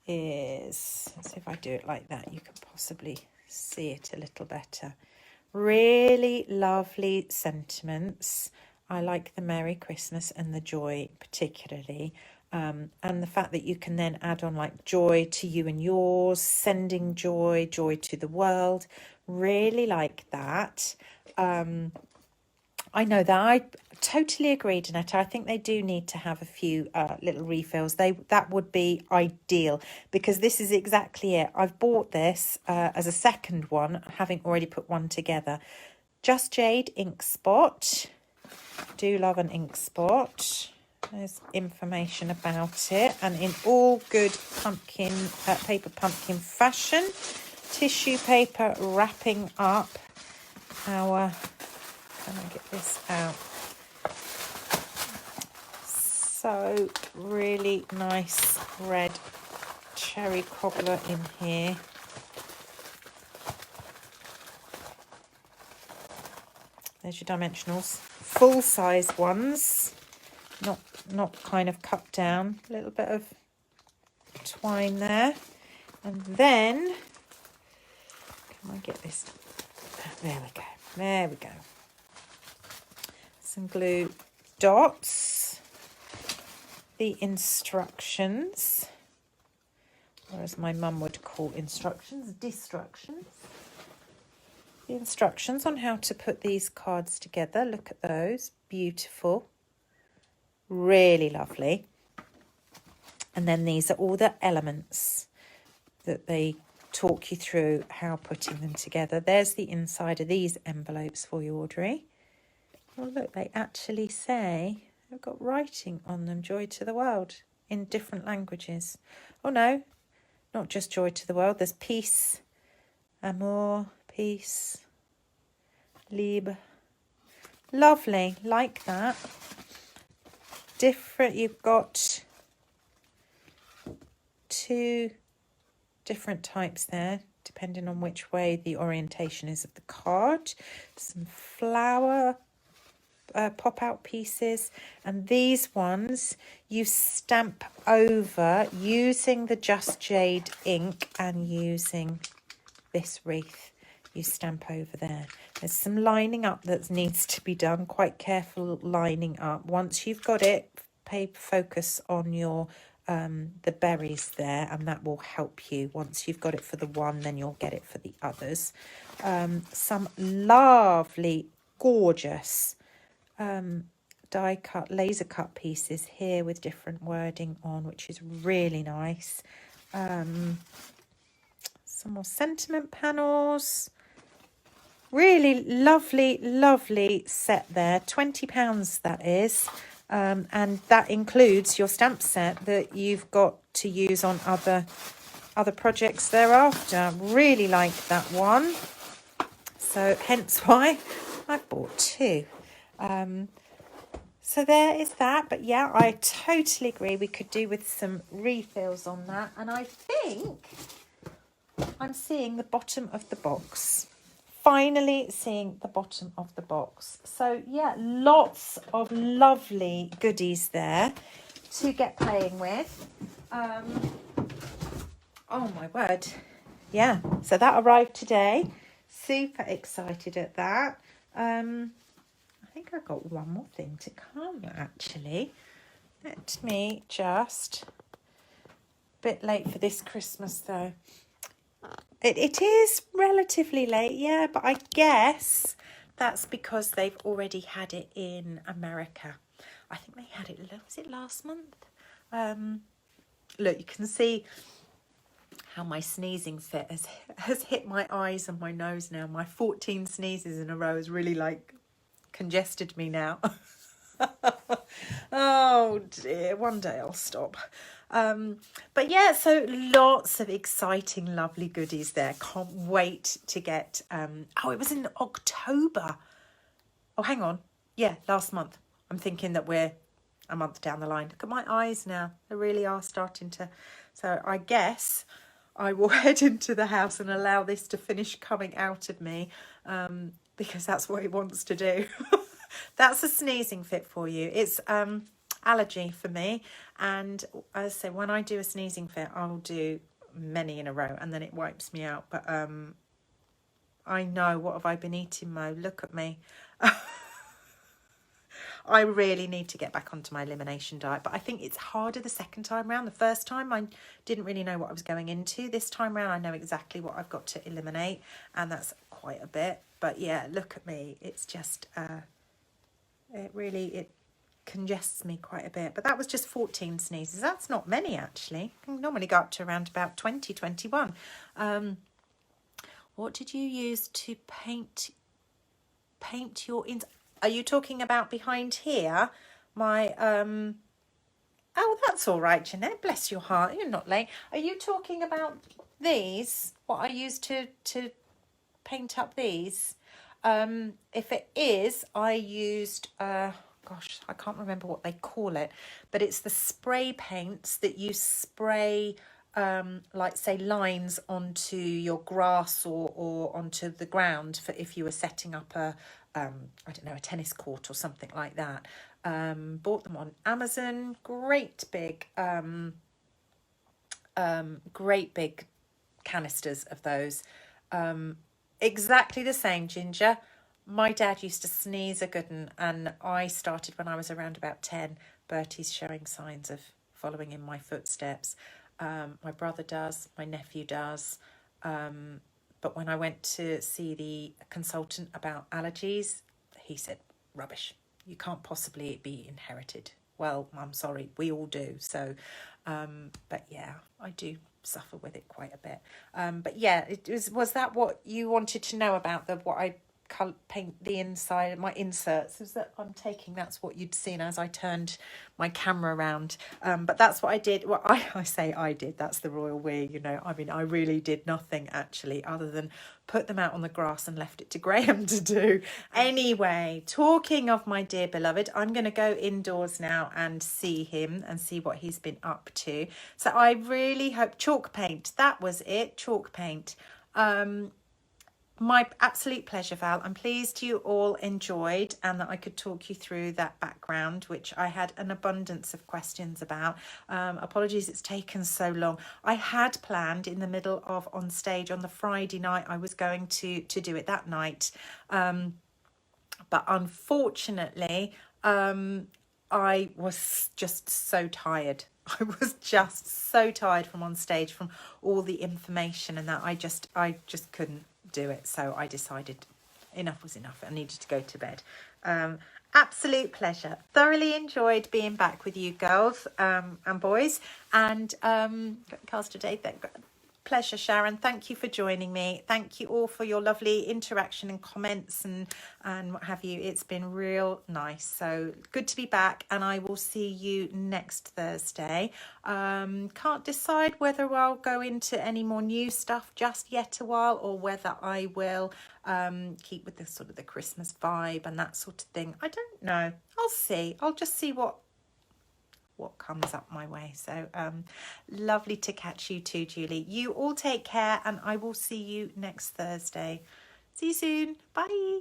is, let's see if I do it like that, you can possibly see it a little better. Really lovely sentiments. I like the Merry Christmas and the joy particularly. And the fact that you can then add on like joy to you and yours, sending joy, joy to the world. Really like that. I know that. I totally agree, Danetta. I think they do need to have a few little refills. That would be ideal, because this is exactly it. I've bought this as a second one, having already put one together. Just Jade ink spot. Do love an ink spot. There's information about it, and in all good pumpkin paper pumpkin fashion, tissue paper wrapping up our. Can I get this out? So really nice red cherry cobbler in here. There's your dimensionals, full size ones, not kind of cut down. A little bit of twine there, and then can I get this? There we go. There we go. Some glue dots. The instructions, or as my mum would call instructions, destructions. The instructions on how to put these cards together. Look at those. Beautiful. Really lovely. And then these are all the elements that they talk you through how putting them together. There's the inside of these envelopes for you, Audrey. Oh, look, they actually say, they've got writing on them, joy to the world, in different languages. Oh, no, not just joy to the world. There's peace, amour, peace, liebe. Lovely, like that. Different, you've got 2 different types there, depending on which way the orientation is of the card. Some flower pop-out pieces, and these ones you stamp over using the Just Jade ink and using this wreath. You stamp over there. There's some lining up that needs to be done, quite careful lining up. Once you've got it, focus on your the berries there, and that will help you. Once you've got it for the one, then you'll get it for the others. Some lovely, gorgeous die cut, laser cut pieces here with different wording on, which is really nice. Some more sentiment panels. Really lovely, lovely set there. £20 that is. And that includes your stamp set that you've got to use on other projects thereafter. Really like that one. So hence why I bought 2. So there is that. But yeah, I totally agree. We could do with some refills on that. And I think I'm seeing the bottom of the box. Finally seeing the bottom of the box. So yeah, lots of lovely goodies there to get playing with. Oh my word. Yeah, so that arrived today. Super excited at that. I think I've got one more thing to come actually. Let me just, a bit late for this Christmas though. It is relatively late, yeah, but I guess that's because they've already had it in America. I think they had it, was it last month? Look, you can see how my sneezing fit has hit my eyes and my nose now. My 14 sneezes in a row has really like congested me now. Oh dear, one day I'll stop. But yeah, so lots of exciting, lovely goodies there. Can't wait to get, oh, it was in October. Oh, hang on. Yeah, last month. I'm thinking that we're a month down the line. Look at my eyes now. They really are starting to, so I guess I will head into the house and allow this to finish coming out of me, because that's what it wants to do. That's a sneezing fit for you. It's allergy for me, and as I say, when I do a sneezing fit, I'll do many in a row and then it wipes me out. But I know. What have I been eating, Mo? Look at me. I really need to get back onto my elimination diet, but I think it's harder the second time round. The first time I didn't really know what I was going into. This time round I know exactly what I've got to eliminate, and that's quite a bit. But yeah, look at me. It's just, it congests me quite a bit. But that was just 14 sneezes. That's not many, actually. I can normally go up to around about 20, 21. What did you use to paint your... Are you talking about behind here? My, oh, that's all right, Jeanette. Bless your heart. You're not late. Are you talking about these? What I used to paint up these? If it is, I used, gosh, I can't remember what they call it, but it's the spray paints that you spray, like say lines onto your grass or onto the ground for if you were setting up a, I don't know, a tennis court or something like that. Bought them on Amazon. Great big canisters of those. Exactly the same, Ginger. My dad used to sneeze a good one, and I started when I was around about 10. Bertie's showing signs of following in my footsteps. My brother does, my nephew does. But when I went to see the consultant about allergies, he said, rubbish. You can't possibly be inherited. Well, I'm sorry, we all do. So, but yeah, I do suffer with it quite a bit. But yeah, was that what you wanted to know about what I paint the inside of my inserts? Is that I'm taking, that's what you'd seen as I turned my camera around. But that's what I did. Well, I say I did, that's the royal we, you know. I mean, I really did nothing actually other than put them out on the grass and left it to Graham to do. Anyway, talking of my dear beloved, I'm going to go indoors now and see him and see what he's been up to. So I really hope... Chalk paint, that was it, chalk paint. My absolute pleasure, Val. I'm pleased you all enjoyed and that I could talk you through that background, which I had an abundance of questions about. Apologies it's taken so long. I had planned in the middle of on stage on the Friday night, I was going to do it that night. But unfortunately, I was just so tired. I was just so tired from on stage, from all the information and that I just couldn't do it. So I decided enough was enough. I needed to go to bed. Absolute pleasure. Thoroughly enjoyed being back with you girls and boys. And girls today, pleasure, Sharon. Thank you for joining me. Thank you all for your lovely interaction and comments and what have you. It's been real nice. So good to be back, and I will see you next Thursday. Can't decide whether I'll go into any more new stuff just yet a while, or whether I will keep with the sort of the Christmas vibe and that sort of thing. I don't know. I'll see. I'll just see what comes up my way. So lovely to catch you too, Julie. You all take care, and I will see you next Thursday. See you soon. Bye.